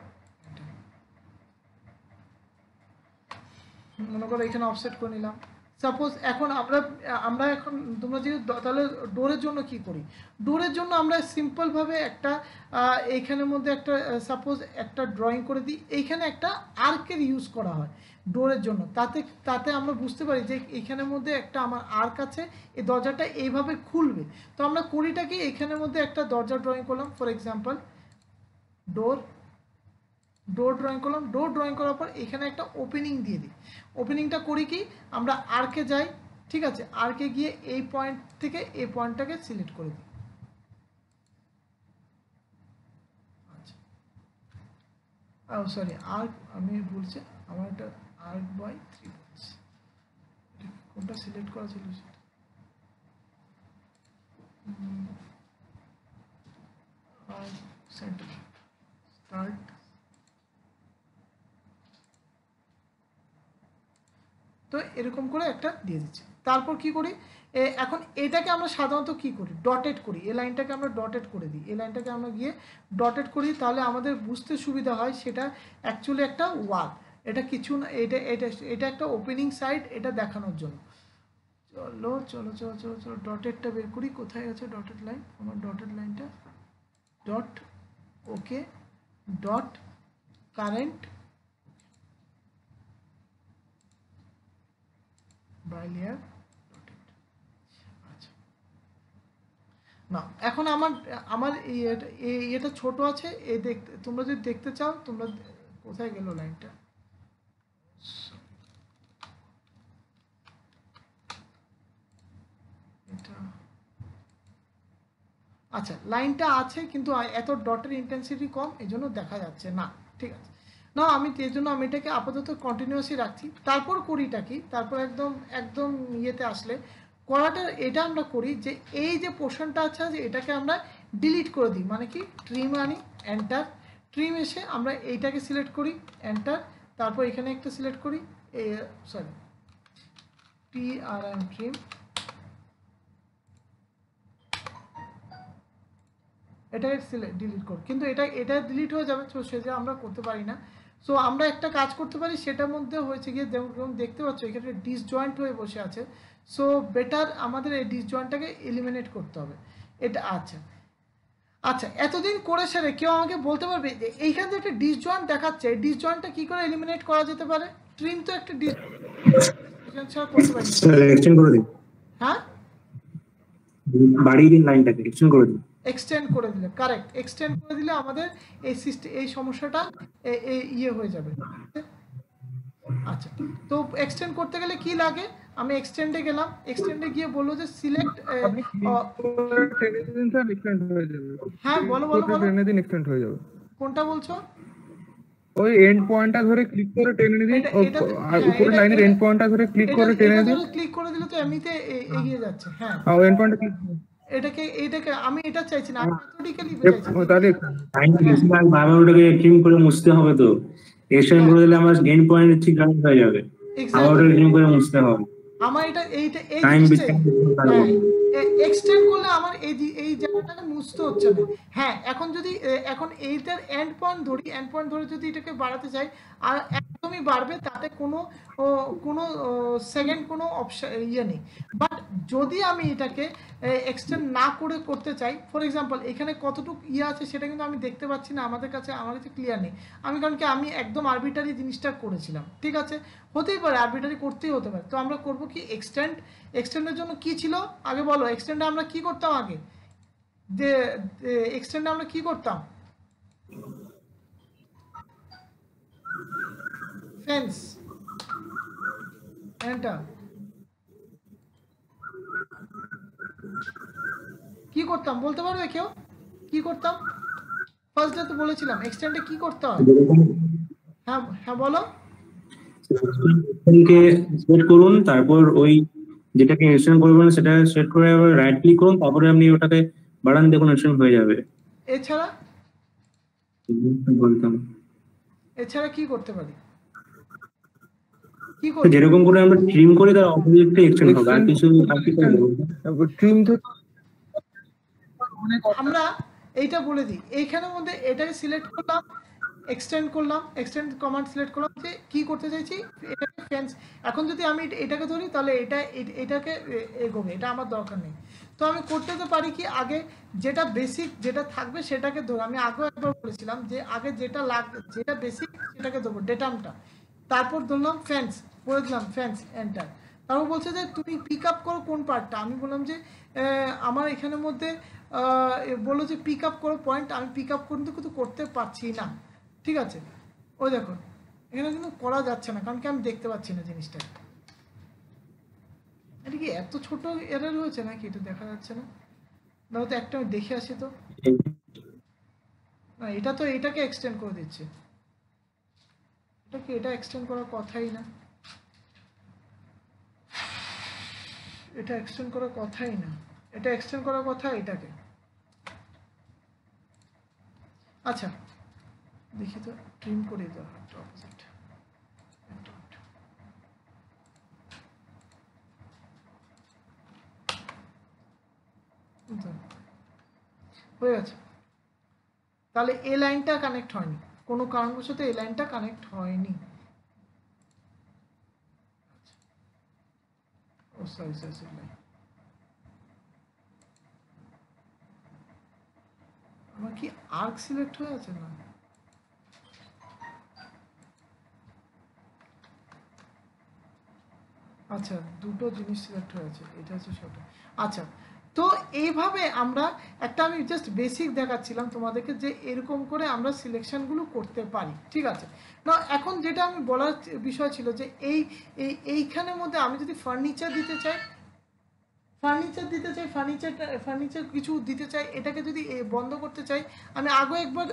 মনে করো এখানে অফসেট করে নিলাম। সাপোজ এখন আমরা এখন তোমরা যদি তাহলে ডোরের জন্য কি করি, ডোরের জন্য আমরা সিম্পলভাবে একটা এইখানের মধ্যে একটা সাপোজ একটা ড্রয়িং করে দিই, এইখানে একটা আর্কের ইউজ করা হয় ডোরের জন্য, তাতে আমরা বুঝতে পারি যে এইখানের মধ্যে একটা আমার আর্ক আছে, এই দরজাটা এইভাবে খুলবে। তো আমরা করিটা কি এইখানের মধ্যে একটা দরজা ড্রয়িং করলাম, ফর এক্সাম্পল ডোর ড্রয়িং করলাম, ডোর ড্রয়িং করার পর এখানে একটা ওপেনিং দিয়ে দিই। ওপেনিংটা করি কি, আমরা আর্কে যাই, ঠিক আছে, আর্কে গিয়ে এই পয়েন্ট থেকে এই পয়েন্টটাকে সিলেক্ট করে দিই। আচ্ছা সরি আর্ক আমি বলছি, আমার একটা আর্ক বাই 3 পয়েন্টস, কোনটা সিলেক্ট করা ছিল সেটা সেন্টার স্টার্ট। তো এরকম করে একটা দিয়ে দিচ্ছি। তারপর কি করি, এখন এটাকে আমরা সাধারণত কি করি, ডটেড করি, এই লাইনটাকে আমরা ডটেড করে দিই, এই লাইনটাকে আমরা গিয়ে ডটেড করি, তাহলে আমাদের বুঝতে সুবিধা হয় সেটা অ্যাকচুয়ালি একটা ওয়াল, এটা কিছু না, এটা একটা ওপেনিং সাইড, এটা দেখানোর জন্য। চলো ডটেডটা বের করি, কোথায় আছে ডটেড লাইন, আমার ডটেড লাইনটা dot okay dot current by layer dotted. আচ্ছা না এখন আমার এটা ছোট আছে, তোমরা যদি দেখতে চাও কোথায় গেল লাইনটা? এটা আচ্ছা, লাইনটা আছে কিন্তু এত ডটের ইন্টেন্সিটি কম, এই জন্য দেখা যাচ্ছে না। ঠিক আছে, না আমি এই জন্য আমি এটাকে আপাতত কন্টিনিউয়াসই রাখছি। তারপর করিটা কি, তারপর একদম একদম ইয়েতে আসলে করাটা এটা আমরা করি যে এই যে পোর্শনটা আছে এটাকে আমরা ডিলিট করে দিই। মানে কি, ট্রিম আনি, এন্টার, ট্রিম এসে আমরা এইটাকে সিলেক্ট করি, এন্টার, তারপর এখানে একটা সিলেক্ট করি, সরি TRM ট্রিম, এটাকে ডিলিট কর, কিন্তু এটা ডিলিট হয়ে যাবে, তো সেটা আমরা করতে পারি না। সো আমরা একটা কাজ করতে পারি, সেটার মধ্যে হয়েছে গিয়ে যেমন দেখতে পাচ্ছ এখানে ডিসজয়েন্ট হয়ে বসে আছে। সো বেটার আমাদের এই ডিসজয়েন্টটাকে এলিমিনেট করতে হবে। এটা আচ্ছা আচ্ছা, এতদিন করে সেরে কেউ আমাকে বলতে পারবে যে এইখানে যে একটা ডিসজয়েন্ট দেখাচ্ছে, এই ডিসজয়েন্টটা কি করে এলিমিনেট করা যেতে পারে? ট্রিম তো একটা ডিসজয়েন্ট ছাড়া করতে পারি। এক্সটেন্ড করে দিন, হ্যাঁ, বাড়িয়ে দিন লাইনটাকে, এক্সটেন্ড করে দিন। এক্সটেন্ড করে দিলে, কারেক্ট, এক্সটেন্ড করে দিলে আমাদের এই সিস্টেম, এই সমস্যাটা ইয়ে হয়ে যাবে। আচ্ছা, তো এক্সটেন্ড করতে গেলে কি লাগে? আমি এক্সটেন্ডে গেলাম, এক্সটেন্ডে গিয়ে বললো যে সিলেক্ট, আপনি টেনে দিন স্যার, এক্সটেন্ড হয়ে যাবে। হ্যাঁ বলো বলো বলো, টেনে দিন, এক্সটেন্ড হয়ে যাবে। কোনটা বলছো? ওই এন্ড পয়েন্টটা ধরে ক্লিক করে টেনে দিন, আর উপরে এটা- লাইনের এন্ড পয়েন্টটা ধরে ক্লিক করে টেনে দিন। ক্লিক করে দিলে তো এমনিতে এগিয়ে যাচ্ছে। হ্যাঁ, আর এন্ড পয়েন্টটা ক্লিক এটাকে আমি এটা চাইছি না, আমি মেথডিক্যালি চাইছি। তাহলে লাইন বেশিরভাগ ভাবে ওটাকে ট্রিম করে মুছতে হবে, তো এক্সটেন্ড করে দিলে আমার এন্ড পয়েন্ট ঠিক রাইট হয়ে যাবে, আবার ওটাকে ট্রিম করে মুছতে হবে। আমার এটা এইটা এই টাইম জিনিসটাই বেশি এক্সটেন্ড করলে আমার এই জায়গাটাকে মুছতে হচ্ছে না। হ্যাঁ, এখন যদি এখন এইটার এন্ড পয়েন্ট ধরে যদি এটাকে বাড়াতে চাই, আর একদমই বাড়বে, তাতে কোনো সেকেন্ড কোনো অপশন ইয়ে নেই। বাট যদি আমি এটাকে এক্সটেন্ড না করে করতে চাই, ফর এক্সাম্পল এখানে কতটুকু ইয়ে আছে সেটা কিন্তু আমি দেখতে পাচ্ছি না, আমার কাছে ক্লিয়ার নেই। কারণ কি আমি একদম আরবিটারি জিনিসটা করেছিলাম। ঠিক আছে, হতেই পারে, আরবিটারি করতেই হতে পারে। তো আমরা করব কি, এক্সটেন্ডের জন্য কি ছিল আগে বলো? এক্সটেন্ডে আমরা কি করতাম আগে? যে এক্সটেন্ডে আমরা কি করতাম? ফেন্স, এন্টার, কি করতাম বলতে পারবে কেউ? কি করতাম? ফার্স্ট ডে তো বলেছিলাম এক্সটেন্ডে কি করতে হয়। হ্যাঁ হ্যাঁ বলো। কে সেট করুন, তারপর ওই যেটাকে এক্সটেন্ড করবেন সেটা সেট করে আবার রাইট ক্লিক করুন, তারপরে আপনি ওটাকে বাড়ান, দেখুন এক্সটেন্ড হয়ে যাবে। এছাড়া বলতাম এছাড়া কি করতে পারি? কি তো যেরকম করে আমরা ট্রিম করি তার অপোজিটটা এক্সটেন্ড হবে, আর কিছু ট্রিম তো আমরা এইটা বলে দিই, এইখানের মধ্যে এটাকে সিলেক্ট করলাম, এক্সটেন্ড করলাম, এক্সটেন্ড কমান্ড সিলেক্ট করলাম, যে কি করতে চাইছি এটাকে ফেন্স। এখন যদি আমি এটাকে ধরি তাহলে এটাকে এগোবে, এটা আমার দরকার নেই। তো আমি করতে তো পারি কি, আগে যেটা বেসিক যেটা থাকবে সেটাকে ধরো, আমি আগেও একবার বলেছিলাম যে আগে যেটা বেসিক সেটাকে দেবো, ডেটামটা, তারপর ধরলাম ফেন্স, করে দিলাম ফেন্স, এন্টার। তারপর বলছে যে তুমি পিক আপ করো কোন পার্টটা। আমি বললাম যে আমার এখানের মধ্যে বললো যে পিক আপ করো পয়েন্ট, আমি পিক আপ কিন্তু করতে পারছি না। ঠিক আছে, ওই দেখো এখানে কিন্তু করা যাচ্ছে না, কারণ কি আমি দেখতে পাচ্ছি না জিনিসটা। এটা কি এত ছোট এরর হয়েছে নাকি? এটা দেখা যাচ্ছে না, দাও তো একটা আমি দেখে আসি তো। না, এটা তো এটাকে এক্সটেন্ড করে দিচ্ছে, এটা এক্সটেন্ড করার কথাই না, এটা এক্সটেন্ড করার কথাই না, এটা এক্সটেন্ড করার কথা এটাকে। আচ্ছা দেখি তো, ট্রিম করে দাও একটা অপোজিট, হয়ে গেছে। তাহলে এই লাইনটা কানেক্ট হয়নি, কোনো কারণবশত এই লাইনটা কানেক্ট হয়নি। ও সরি আমার কি আর্ক সিলেক্ট হয়ে আছে না? আচ্ছা, দুটো জিনিস সিলেক্ট হয়ে আছে, এটা হচ্ছে সেটা। আচ্ছা, তো এইভাবে আমরা একটা, আমি জাস্ট বেসিক দেখাচ্ছিলাম তোমাদেরকে যে এরকম করে আমরা সিলেকশনগুলো করতে পারি, ঠিক আছে। না এখন যেটা আমি বলার বিষয় ছিল যে এইখানের মধ্যে আমি যদি ফার্নিচার দিতে চাই, ফার্নিচার কিছু দিতে চাই, এটাকে যদি বন্ধ করতে চাই, আমি আগে একবার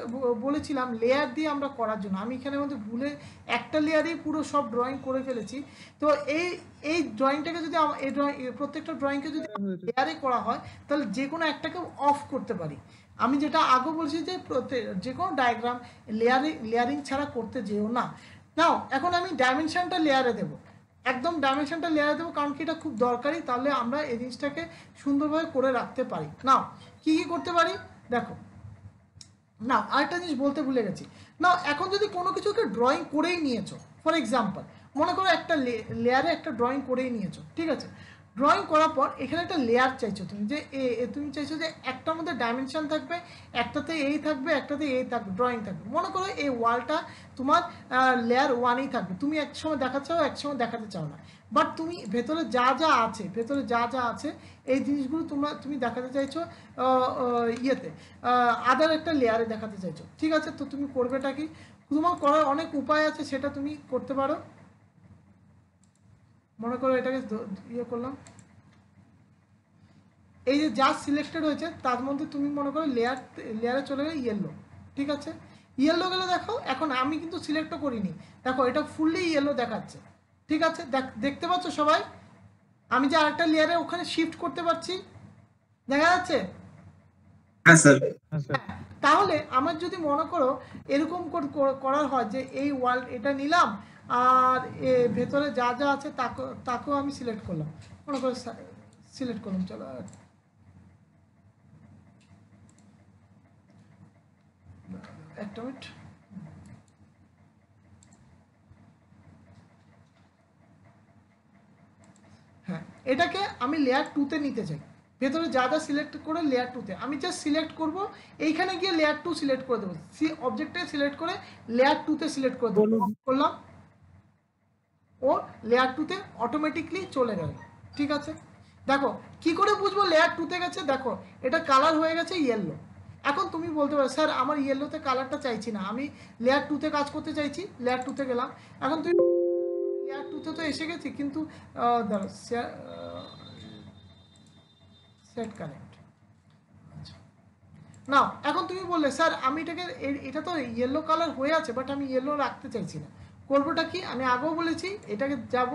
বলেছিলাম লেয়ার দিয়ে আমরা করার জন্য, আমি এখানের মধ্যে ভুলে একটা লেয়ারেই পুরো সব ড্রয়িং করে ফেলেছি। তো এই ড্রয়িংটাকে যদি এই ড্রয়িং, প্রত্যেকটা ড্রয়িংকে যদি লেয়ারে করা হয় তাহলে যে কোনো একটাকে অফ করতে পারি। আমি যেটা আগে বলছি যে যে কোনো ডায়াগ্রাম লেয়ারিং ছাড়া করতে যেও না। নাও এখন আমি ডাইমেনশনটা লেয়ারে দেবো, একদম ডাইমেনশনটা লেয়ারে দেবো, কারণ কি এটা খুব দরকারি, তাহলে আমরা এই জিনিসটাকে সুন্দরভাবে করে রাখতে পারি। নাও কি কি করতে পারি দেখো, না আরেকটা জিনিস বলতে ভুলে গেছি। না এখন যদি কোনো কিছুকে ড্রয়িং করেই নিয়েছো, ফর এক্সাম্পল মনে করো একটা লেয়ারে একটা ড্রয়িং করেই নিয়েছো, ঠিক আছে। ড্রয়িং করার পর এখানে একটা লেয়ার চাইছো তুমি, যে তুমি চাইছো যে একটার মধ্যে ডাইমেনশন থাকবে, একটাতে এই থাকবে, একটাতে এই থাকবে, ড্রয়িং থাকবে। মনে করো এই ওয়ালটা তোমার লেয়ার 1-এই থাকবে, তুমি এক সময় দেখাতে চাও, এক সময় দেখাতে চাও না, বাট তুমি ভেতরে যা যা আছে এই জিনিসগুলো তুমি দেখাতে চাইছো ইয়েতে আদার একটা লেয়ারে দেখাতে চাইছো, ঠিক আছে। তো তুমি করবেটা কি, তোমার করার অনেক উপায় আছে, সেটা তুমি করতে পারো। মনে করো এটাকে ইয়ে করলাম, এই যে যা সিলেক্টেড হয়েছে তার মধ্যে তুমি মনে করো লেয়ারে চলে গেলে ইয়েলো, ঠিক আছে। ইয়েলো গেলে দেখো এখন আমি কিন্তু সিলেক্টও করিনি, দেখো এটা ফুললি ইয়েলো দেখাচ্ছে, ঠিক আছে। দেখতে পাচ্ছ সবাই, আমি যে আরেকটা লেয়ারে ওখানে শিফট করতে পারছি, দেখা যাচ্ছে? হ্যাঁ স্যার। তাহলে আমার যদি মনে করো এরকম করার হয় যে এই ওয়াল এটা নিলাম আর ভেতরে যা যা আছে তাকেও আমি সিলেক্ট করলাম, মনে করো সিলেক্ট করলাম, চলো একটা মিনিট, হ্যাঁ এটাকে আমি লেয়ার 2-তে নিতে চাই, ভেতরে যা যা সিলেক্ট করে লেয়ার 2-তে আমি জাস্ট সিলেক্ট করব, এইখানে গিয়ে লেয়ার 2 সিলেক্ট করে দেবো, অবজেক্টে সিলেক্ট করে লেয়ার 2-তে সিলেক্ট করে দেবো, করলাম, ও লেয়ার 2-তে অটোমেটিকলি চলে গেল, ঠিক আছে। দেখো কি করে বুঝবো লেয়ার 2-তে গেছে, দেখো এটা কালার হয়ে গেছে ইয়েলো। এখন তুমি বলতে পারো স্যার আমার ইয়েলোতে কালারটা চাইছি না, আমি লেয়ার 2-তে কাজ করতে চাইছি, লেয়ার 2-তে গেলাম। এখন তুমি লেয়ার 2-তে তো এসে গেছি, কিন্তু ধরো সেট কানেক্ট, আচ্ছা নাও এখন তুমি বললে স্যার আমি এটাকে, এটা তো ইয়েলো কালার হয়ে আছে বাট আমি ইয়েলো রাখতে চাইছি না, করবোটা কি, আমি আগেও বলেছি এটাকে যাব,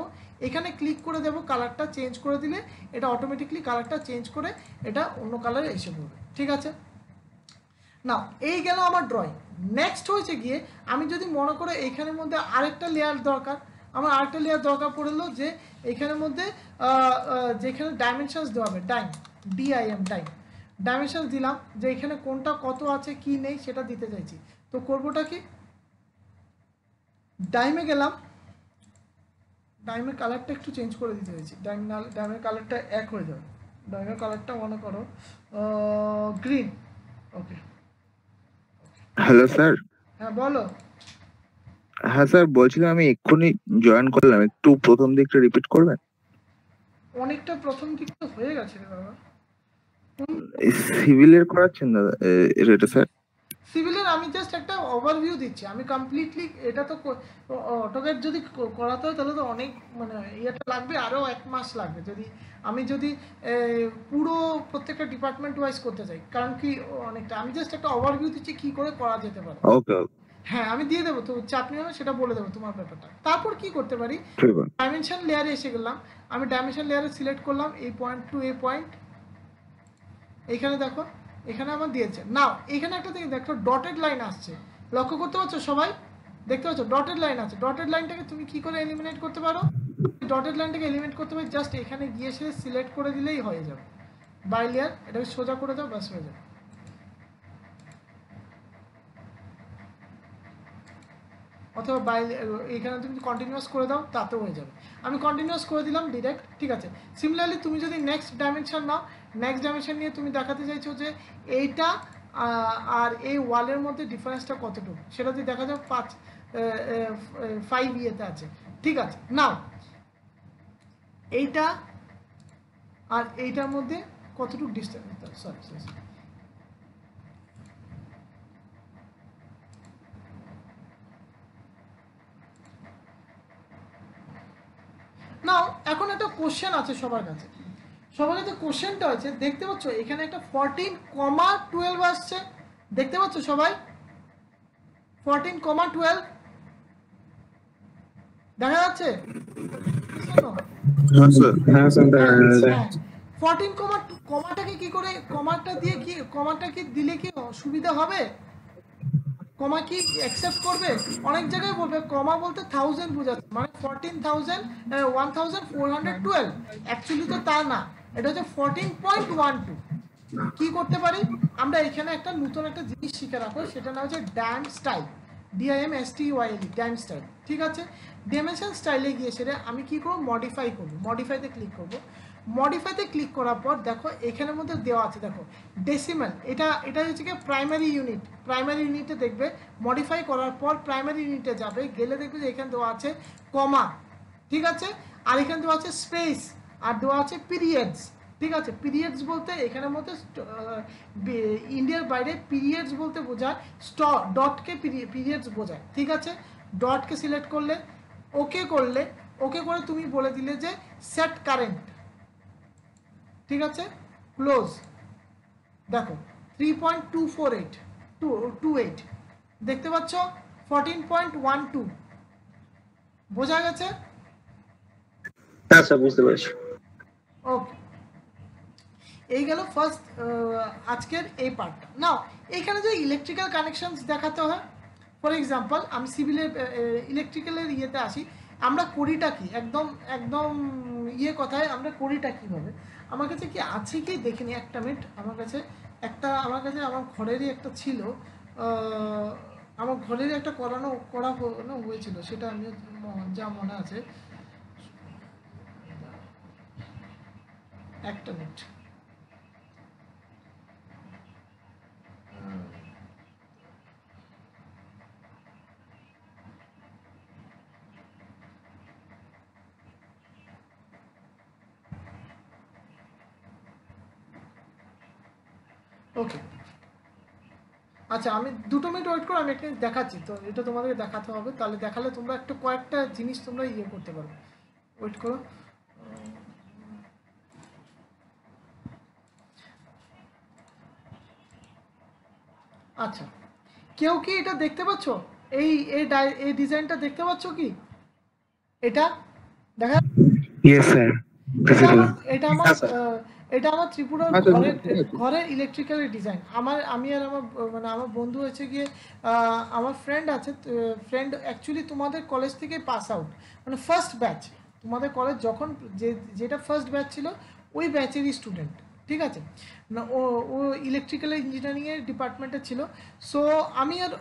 এখানে ক্লিক করে দেবো, কালারটা চেঞ্জ করে দিলে এটা অটোমেটিকলি কালারটা চেঞ্জ করে এটা অন্য কালারে এসে পড়বে, ঠিক আছে। নাও এই গেল আমার ড্রয়িং। নেক্সট হয়েছে গিয়ে আমি যদি মনে করে এইখানের মধ্যে আরেকটা লেয়ার দরকার, আমার আরেকটা লেয়ার দরকার পড়লো, যে এইখানের মধ্যে যেখানে ডাইমেনশনস দেওয়া হবে, DIM ডাইমেনশনস দিলাম, যে এখানে কোনটা কত আছে কি নেই সেটা দিতে চাইছি। তো করবোটা কি, ডাইমে গেলাম, ডাইমের কালারটা একটু চেঞ্জ করে দিতে চাইছি, ডাইমের কালারটা এক হয়ে যাবে, ডাইমের কালারটা মনে করো গ্রিন, ওকে। Hello sir. হ্যাঁ বলো। হ্যাঁ স্যার বলছিলাম আমি এক্ষুনি জয়েন করলাম, একটু প্রথম দিকটা রিপিট করবেন? অনেকটা প্রথম দিকটা হয়ে গেছে রে বাবা। সিভিলের করাচ্ছেন দাদা এটা স্যার? সিভিলের আমি জাস্ট একটা ওভারভিউ দিচ্ছি, আমি কমপ্লিটলি এটা তো অটোক্যাড যদি করাতে হয় তাহলে তো অনেক মানে ইয়েটা লাগবে, আরও 1 মাস লাগবে যদি পুরো প্রত্যেকটা ডিপার্টমেন্ট ওয়াইজ করতে চাই, কারণ কি অনেকটা, আমি জাস্ট একটা ওভারভিউ দিচ্ছি কি করে করা যেতে পারে। ওকে হ্যাঁ আমি দিয়ে দেবো, তো চাপ নিও না, সেটা বলে দেবো তোমার ব্যাপারটা। তারপর কি করতে পারি, ডাইমেনশন লেয়ারে এসে গেলাম, আমি ডাইমেনশন লেয়ারে সিলেক্ট করলাম এই পয়েন্ট টু এই পয়েন্ট, এইখানে দেখো এখানে আমার দিয়েছে। নাও এখানে একটা দেখো ডটেড লাইন আসছে, লক্ষ্য করতে পারছো সবাই, দেখতে পাচ্ছ ডটেড লাইন আছে। ডটেড লাইনটাকে তুমি কি করে এলিমিনেট করতে পারো, ডটেড লাইনটাকে এলিমিনেট করতে পারি জাস্ট এখানে গিয়ে সে সিলেক্ট করে দিলেই হয়ে যাবে, বাই লেয়ার এটাকে সোজা করে দাও, ব্যাস হয়ে যাবে। অথবা বাই এখানে তুমি কন্টিনিউয়াস করে দাও, তাতেও হয়ে যাবে। আমি কন্টিনিউয়াস করে দিলাম ডিরেক্ট, ঠিক আছে। সিমিলারলি তুমি যদি নেক্সট ডাইমেনশন নাও, নেক্সট ডাইমেনশন নিয়ে তুমি দেখাতে চাইছো যে এইটা আর এই ওয়ালের মধ্যে ডিফারেন্সটা কতটুকু, সেটা যদি দেখা যাও 5 ইয়েতে আছে, ঠিক আছে। নাও এইটা আর এইটার মধ্যে কতটুকু ডিস্টেন্স, সরি নাও এখন একটা কোশ্চেন আছে সবার কাছে, সবার কাছে কোশ্চেনটা আছে, দেখতে পাচ্ছ এখানে একটা 14,12 আসছে, দেখতে পাচ্ছ সবাই 14,12 দেখা যাচ্ছে? হ্যাঁ স্যার, 14 কমাটাকে কি করে, কমাটা দিয়ে কি, কমাটা কি দিলে কি সুবিধা হবে? কমা কি অ্যাকসেপ্ট করবে? অনেক জায়গায় বলবে কমা বলতে 1000 বোঝাচ্ছে, মানে 14,412, অ্যাকচুয়ালি তো তা না, এটা হচ্ছে 14.12। কি করতে পারি আমরা এখানে, একটা নতুন একটা জিনিস শিখে রাখো, সেটা না হচ্ছে dim style, DIMSTYLE, dim style. ঠিক আছে, ডাইমেনশন স্টাইলে গিয়ে সেটা আমি কি করব, মডিফাই করব, মডিফাইতে ক্লিক করব। মডিফাইতে ক্লিক করার পর দেখো এখানের মধ্যে দেওয়া আছে, দেখো ডেসিমাল, এটা হচ্ছে কি প্রাইমারি ইউনিট, প্রাইমারি ইউনিটে দেখবে মডিফাই করার পর প্রাইমারি ইউনিটে যাবে, গেলে দেখবে যে এখানে দেওয়া আছে কমা, ঠিক আছে, আর এখানে দেওয়া আছে স্পেস, আর দেওয়া আছে পিরিয়ডস। ঠিক আছে, পিরিয়ডস বলতে এখানের মধ্যে ইন্ডিয়ার বাইরে পিরিয়ডস বলতে বোঝায় ডটকে পিরিয়ডস বোঝায়। ঠিক আছে, ডটকে সিলেক্ট করলে, ওকে করলে, ওকে করে তুমি বলে দিলে যে সেট কারেন্ট, ঠিক আছে, ক্লোজ। দেখো 3.248 দেখতে পাচ্ছ, 14.12 বোঝা গেছে? হ্যাঁ স্যার, বুঝতে পেরেছি। ওকে, এই গেল ফার্স্ট আজকের এই পার্টটা। নাও এখানে যে ইলেকট্রিক্যাল কানেকশনস দেখাতে হয়, ফর এক্সাম্পল আমি সিভিলের ইলেকট্রিক্যালের ইয়েতে আসি, আমরা করিটা কি, একদম একদম ইয়ে কথায় আমরা করিটা কীভাবে, আমার কাছে কি আছে কি দেখিনি, একটা মিনিট, আমার কাছে আমার ঘরেরই একটা ছিল, আমার ঘরেরই একটা করা হয়েছিল, সেটা আমি যা মনে আছে, একটা মিনিট। ওকে, আচ্ছা আমি 2 মিনিট ওয়েট করো, আমি একটা দেখাচ্ছি, তো এটা তোমাদেরকে দেখাতে হবে, তাহলে দেখালে তোমরা একটা কয়েকটা জিনিস তোমরা ইয়ে করতে পারবে। ওয়েট করো, আচ্ছা কেউ কি এটা দেখতে পাচ্ছ, এই এই ডিজাইনটা দেখতে পাচ্ছ কি, এটা দেখা, ইয়েস স্যার, এটা আমার ত্রিপুরার ঘরের ইলেকট্রিক্যালের ডিজাইন। আমি আর আমার বন্ধু হচ্ছে গিয়ে, আমার ফ্রেন্ড আছে, ফ্রেন্ড অ্যাকচুয়ালি তোমাদের কলেজ থেকে পাস আউট, মানে ফার্স্ট ব্যাচ, তোমাদের কলেজ যখন যেটা ফার্স্ট ব্যাচ ছিল ওই ব্যাচেরই স্টুডেন্ট। ঠিক আছে না, ও ইলেকট্রিক্যাল ইঞ্জিনিয়ারিংয়ের ডিপার্টমেন্টে ছিল। সো আমি আর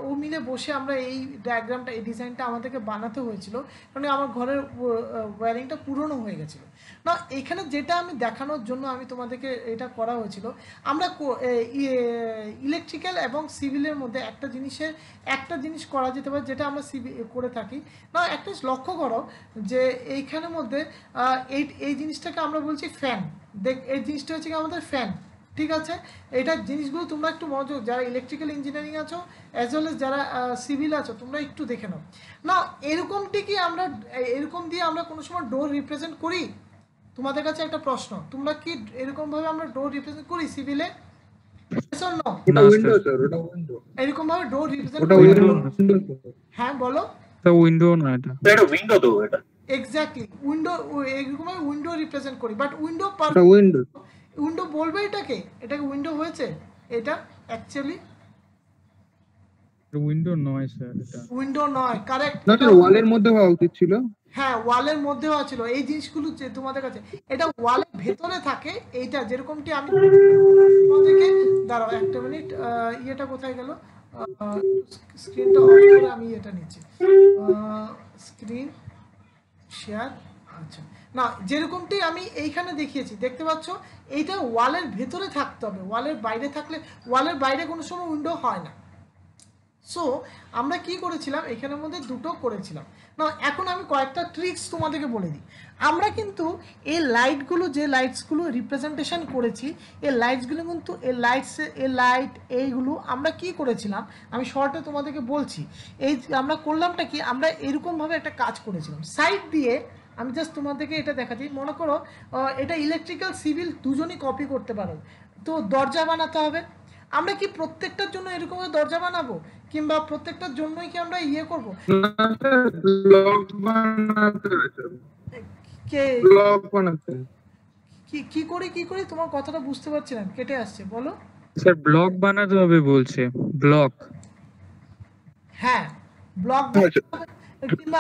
ও মিলে বসে আমরা এই ডায়াগ্রামটা, এই ডিজাইনটা আমাদেরকে বানাতে হয়েছিল, কারণ আমার ঘরের ওয়্যারিংটা পুরনো হয়ে গেছিলো না। এখানে যেটা আমি দেখানোর জন্য আমি তোমাদেরকে এটা করা হয়েছিল, আমরা ইলেকট্রিক্যাল এবং সিভিলের মধ্যে একটা জিনিস করা যেতে পারে, যেটা আমরা করে থাকি না। একটা লক্ষ্য করো যে এইখানের মধ্যে এই জিনিসটাকে আমরা বলছি ফ্যান। এই জিনিসটা হচ্ছে কি আমাদের ফ্যান। ঠিক আছে, এটা জিনিসগুলো তোমরা একটু মনোযোগ, যারা ইলেকট্রিক্যাল ইঞ্জিনিয়ারিং আছো অ্যাজ ওয়েল এস যারা সিভিল আছো, তোমরা একটু দেখে নাও না। এরকমটি কি আমরা এরকম দিয়ে আমরা কোনো সময় ডোর রিপ্রেজেন্ট করি? তোমাদের কাছে একটা প্রশ্ন, তোমরা কি এরকম ভাবে আমরা ডোর রিপ্রেজেন্ট করি সিভিলে? এরকম ভাবে ডোর রিপ্রেজেন্ট করি? হ্যাঁ বলো। উইন্ডো না, এটা উইন্ডো তো, এটা এক্স্যাক্টলি উইন্ডো, এরকম ভাবে উইন্ডো রিপ্রেজেন্ট করি। বাট উইন্ডো বলবে এটাকে উইন্ডো হয়েছে? এটা অ্যাকচুয়ালি উইন্ডো নয় স্যার, এটা উইন্ডো নয়, কারেক্ট। না স্যার, ওয়ালের মধ্যে হওয়া উচিত ছিল। হ্যাঁ, ওয়ালের মধ্যে হওয়া ছিল। এই জিনিসগুলো যে তোমাদের কাছে, এটা ওয়ালের ভেতরে থাকে। এইটা যেরকমটি আমি তোমাদেরকে, দাঁড়াও একটা মিনিট, ইয়েটা কোথায় গেল, স্ক্রিনটা অফ করে আমি এটা নিচ্ছি, স্ক্রিন শেয়ার। আচ্ছা না, যেরকমটি আমি এইখানে দেখিয়েছি, দেখতে পাচ্ছ এইটা ওয়ালের ভেতরে থাকতে হবে। ওয়ালের বাইরে থাকলে, ওয়ালের বাইরে কোনো সময় উইন্ডো হয় না। সো আমরা কি করেছিলাম এখানের মধ্যে দুটো করেছিলাম না। এখন আমি কয়েকটা ট্রিক্স তোমাদেরকে বলে দিই। আমরা কিন্তু এই লাইটগুলো, যে লাইটসগুলো রিপ্রেজেন্টেশন করেছি, এই লাইটসগুলো কিন্তু এই লাইট এইগুলো আমরা কি করেছিলাম আমি শর্টে তোমাদেরকে বলছি। এই আমরা করলামটা কি, আমরা এরকমভাবে একটা কাজ করেছিলাম সাইড দিয়ে। আমি জাস্ট তোমাদেরকে এটা দেখাচ্ছি। মনে করো এটা ইলেকট্রিক্যাল সিভিল দুজনই কপি করতে পারো। তো দরজা বানাতে হবে, আমরা কি প্রত্যেকটার জন্য এরকম দরজা বানাবো, কিংবা প্রত্যেকটার জন্যই কি আমরা ইয়ে করব? ব্লক বানাতে কে ব্লক বানাতে কি করি তোমার কথাটা বুঝতে পারছি না, কেটে আসছে, বলো। স্যার ব্লক বানাতে হবে বলছে, ব্লক। হ্যাঁ, ব্লক কিংবা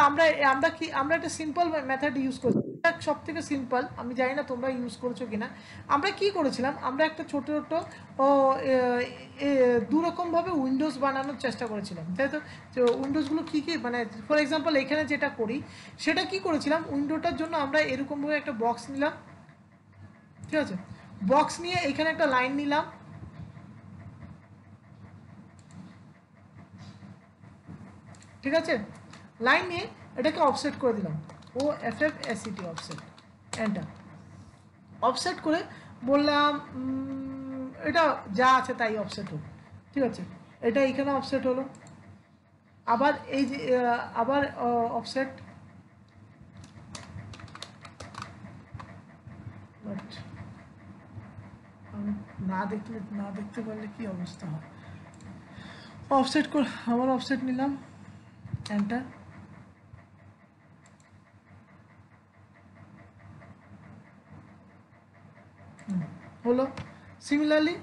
আমরা একটা সিম্পল মেথড ইউজ করছি, সব থেকে সিম্পল। আমি জানি না তোমরা ইউজ করেছো কিনা। আমরা কি করেছিলাম, আমরা একটা ছোট ছোট দুরকমভাবে উইন্ডোজ বানানোর চেষ্টা করেছিলাম, তাই তো? উইন্ডোজগুলো কী কী, মানে ফর এক্সাম্পল এখানে যেটা করি সেটা কি করেছিলাম, উইন্ডোটার জন্য আমরা এরকমভাবে একটা বক্স নিলাম, ঠিক আছে? বক্স নিয়ে এখানে একটা লাইন নিলাম, ঠিক আছে? লাইন নিয়ে এটাকে অফসেট করে দিলাম, OFFSET অফসেট, এন্টার। অফসেট করে বললাম এটা যা আছে তাই অফসেট হলো, ঠিক আছে? এটা এখানে অফসেট হলো, আবার এই যে আবার অফসেট, না দেখতে পারলে কি অবস্থা হয়। অফসেট করে আবার অফসেট নিলাম, এন্টার। হলো। সিমিলারলি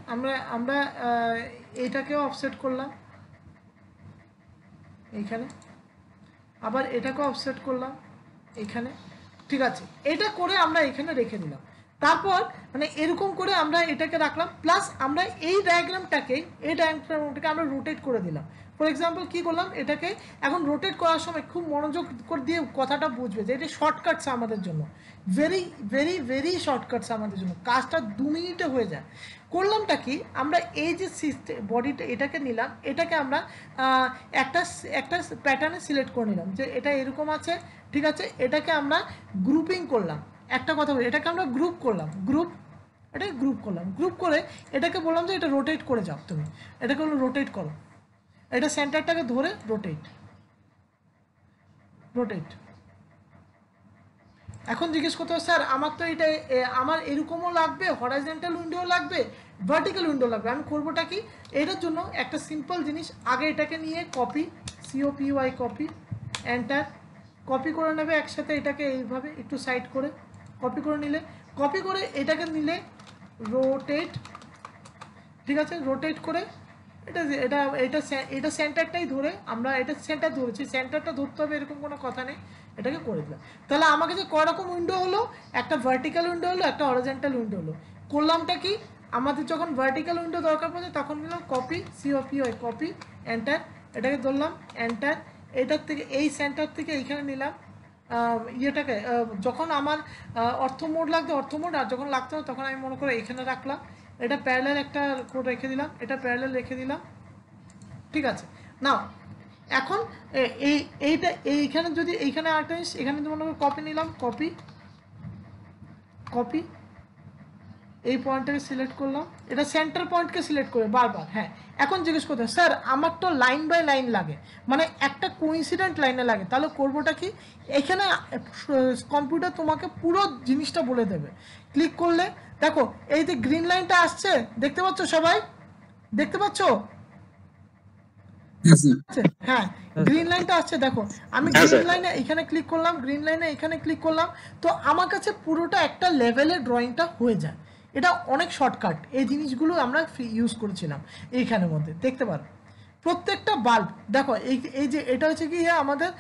আমরা এটাকেও অফসেট করলাম এইখানে, আবার এটাকেও অফসেট করলাম এইখানে, ঠিক আছে? এটা করে আমরা এখানে রেখে দিলাম। তারপর মানে এরকম করে আমরা এটাকে রাখলাম, প্লাস আমরা এই ডায়াগ্রামটাকে আমরা রোটেট করে দিলাম। ফর এক্সাম্পল কি করলাম, এটাকে এখন রোটেট করার সময় খুব মনোযোগ করে দিয়ে কথাটা বুঝবে যে এটা শর্টকাটস আমাদের জন্য, ভেরি ভেরি ভেরি শর্টকাটস আমাদের জন্য, কাজটা 2 মিনিটে হয়ে যায়। করলামটা কি, আমরা এই যে বডিটা এটাকে নিলাম, এটাকে আমরা একটা প্যাটার্নে সিলেক্ট করে নিলাম যে এটা এরকম আছে, ঠিক আছে? এটাকে আমরা গ্রুপিং করলাম। একটা কথা বলি, এটাকে আমরা গ্রুপ করলাম, এটাকে গ্রুপ করলাম। গ্রুপ করে এটাকে বললাম যে এটা রোটেট করে যাও, তুমি এটাকে বলো রোটেট করো, এটা সেন্টারটাকে ধরে রোটেট। এখন জিজ্ঞেস করতে হবে, স্যার আমার তো এটা আমার এরকমও লাগবে, হরাইজন্টাল উইন্ডো লাগবে, ভার্টিক্যাল উইন্ডো লাগবে, আমি করবোটা কি? এটার জন্য একটা সিম্পল জিনিস, আগে এটাকে নিয়ে copy, COPY copy, enter. Copy করে নেবে একসাথে, এটাকে এইভাবে একটু সাইড করে কপি করে নিলে, কপি করে এটাকে নিলে রোটেট, ঠিক আছে? রোটেট করে এটা সেন্টারটাই ধরে, আমরা এটা সেন্টার ধরেছি, সেন্টারটা ধরতে হবে এরকম কোনো কথা নেই, এটাকে করে দিলাম। তাহলে আমাকে যে কয়রকম উইন্ডো হলো, একটা ভার্টিক্যাল উইন্ডো হলো, একটা হরিজন্টাল উইন্ডো হলো। করলামটা কি, আমাদের যখন ভার্টিক্যাল উইন্ডো দরকার পড়ে তখন নিলাম কপি, COPY কপি, এন্টার। এটাকে ধরলাম, এন্টার। এটার থেকে এই সেন্টার থেকে এইখানে নিলাম ইয়েটাকে, যখন আমার অর্থ মোড লাগতো অর্থ মোড, আর যখন লাগতো না তখন আমি মনে করে এখানে রাখলাম। এটা প্যারালাল একটা কোড রেখে দিলাম, এটা প্যারালাল রেখে দিলাম, ঠিক আছে? নাও এখন এইখানে যদি এইখানে আরেকটা জিনিস, এখানে মনে করো কপি নিলাম, কপি এই পয়েন্টটাকে সিলেক্ট করলাম, এটা সেন্টার পয়েন্টকে সিলেক্ট করে বারবার। হ্যাঁ, এখন জিজ্ঞেস করতে স্যার আমার তো লাইন বাই লাইন লাগে, মানে একটা কোইন্সিডেন্ট লাইনে লাগে, তাহলে করবোটা কি? এখানে কম্পিউটার তোমাকে পুরো জিনিসটা বলে দেবে। ক্লিক করলে দেখো এই যে গ্রিন লাইনটা আসছে, দেখতে পাচ্ছ সবাই? দেখতে পাচ্ছ? হ্যাঁ, গ্রিন লাইনটা আসছে, দেখো আমি গ্রিন লাইনে এখানে ক্লিক করলাম, গ্রিন লাইনে এখানে ক্লিক করলাম, তো আমার কাছে পুরোটা একটা লেভেলের ড্রয়িংটা হয়ে যায়। এটা অনেক শর্টকাট, এই জিনিসগুলো আমরা ইউজ করেছিলাম এইখানের মধ্যে, দেখতে পারো প্রত্যেকটা বাল্ব। দেখো এই যে এটা হচ্ছে কি আমাদের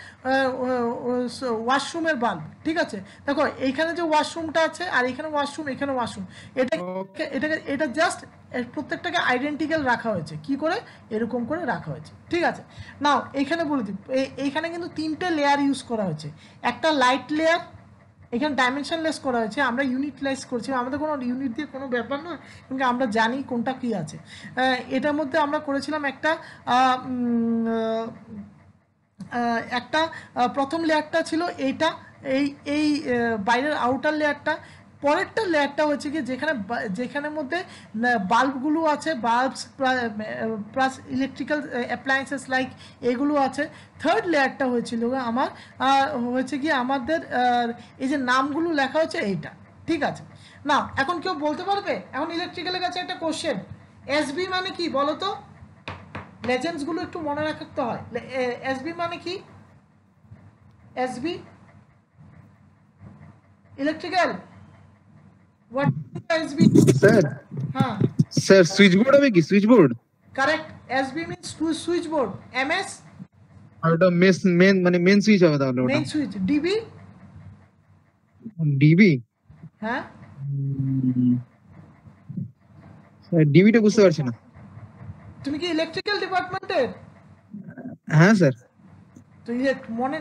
ওয়াশরুমের বাল্ব, ঠিক আছে? দেখো এইখানে যে ওয়াশরুমটা আছে, আর এখানে ওয়াশরুম, এখানে ওয়াশরুম, এটা জাস্ট প্রত্যেকটাকে আইডেন্টিক্যাল রাখা হয়েছে, কি করে? এরকম করে রাখা হয়েছে, ঠিক আছে? নাও এইখানে বলে দিই, এইখানে কিন্তু 3টে লেয়ার ইউজ করা হয়েছে। একটা লাইট লেয়ার, এখানে ডাইমেনশনলেস করা হয়েছে, আমরা ইউনিটলাইজ করছি, আমাদের কোনো ইউনিট দিয়ে কোনো ব্যাপার নয়, কিন্তু আমরা জানি কোনটা কী আছে। এটার মধ্যে আমরা করেছিলাম একটা প্রথম লেয়ারটা ছিল এইটা, এই বাইরের আউটার লেয়ারটা। পরেরটা লেয়ারটা হচ্ছে কি যেখানে মধ্যে বাল্বগুলো আছে, bulbs plus electrical appliances like এগুলো আছে। থার্ড লেয়ারটা হয়েছিল আমার হচ্ছে কি আমাদের এই যে নামগুলো লেখা হচ্ছে এইটা, ঠিক আছে না? এখন কেউ বলতে পারবে, এখন ইলেকট্রিক্যালের কাছে একটা কোশ্চেন, এসবি মানে কি বলো তো? লেজেন্ডসগুলো একটু মনে রাখতে হয়। এসবি মানে কি? SB electrical, what SB? Sir হ্যাঁ স্যার সুইচ বোর্ড হবে কি? Switch board correct, SB means switch board, MS আর ওটা মেন মানে মেন সুইচ হবে তাহলে ওটা। Main switch. ডিবি ডিবি হ্যাঁ স্যার ডিবিটা বুঝতে পারছি না। তুমি কি ইলেকট্রিক্যাল ডিপার্টমেন্টের? হ্যাঁ স্যার। তো মনে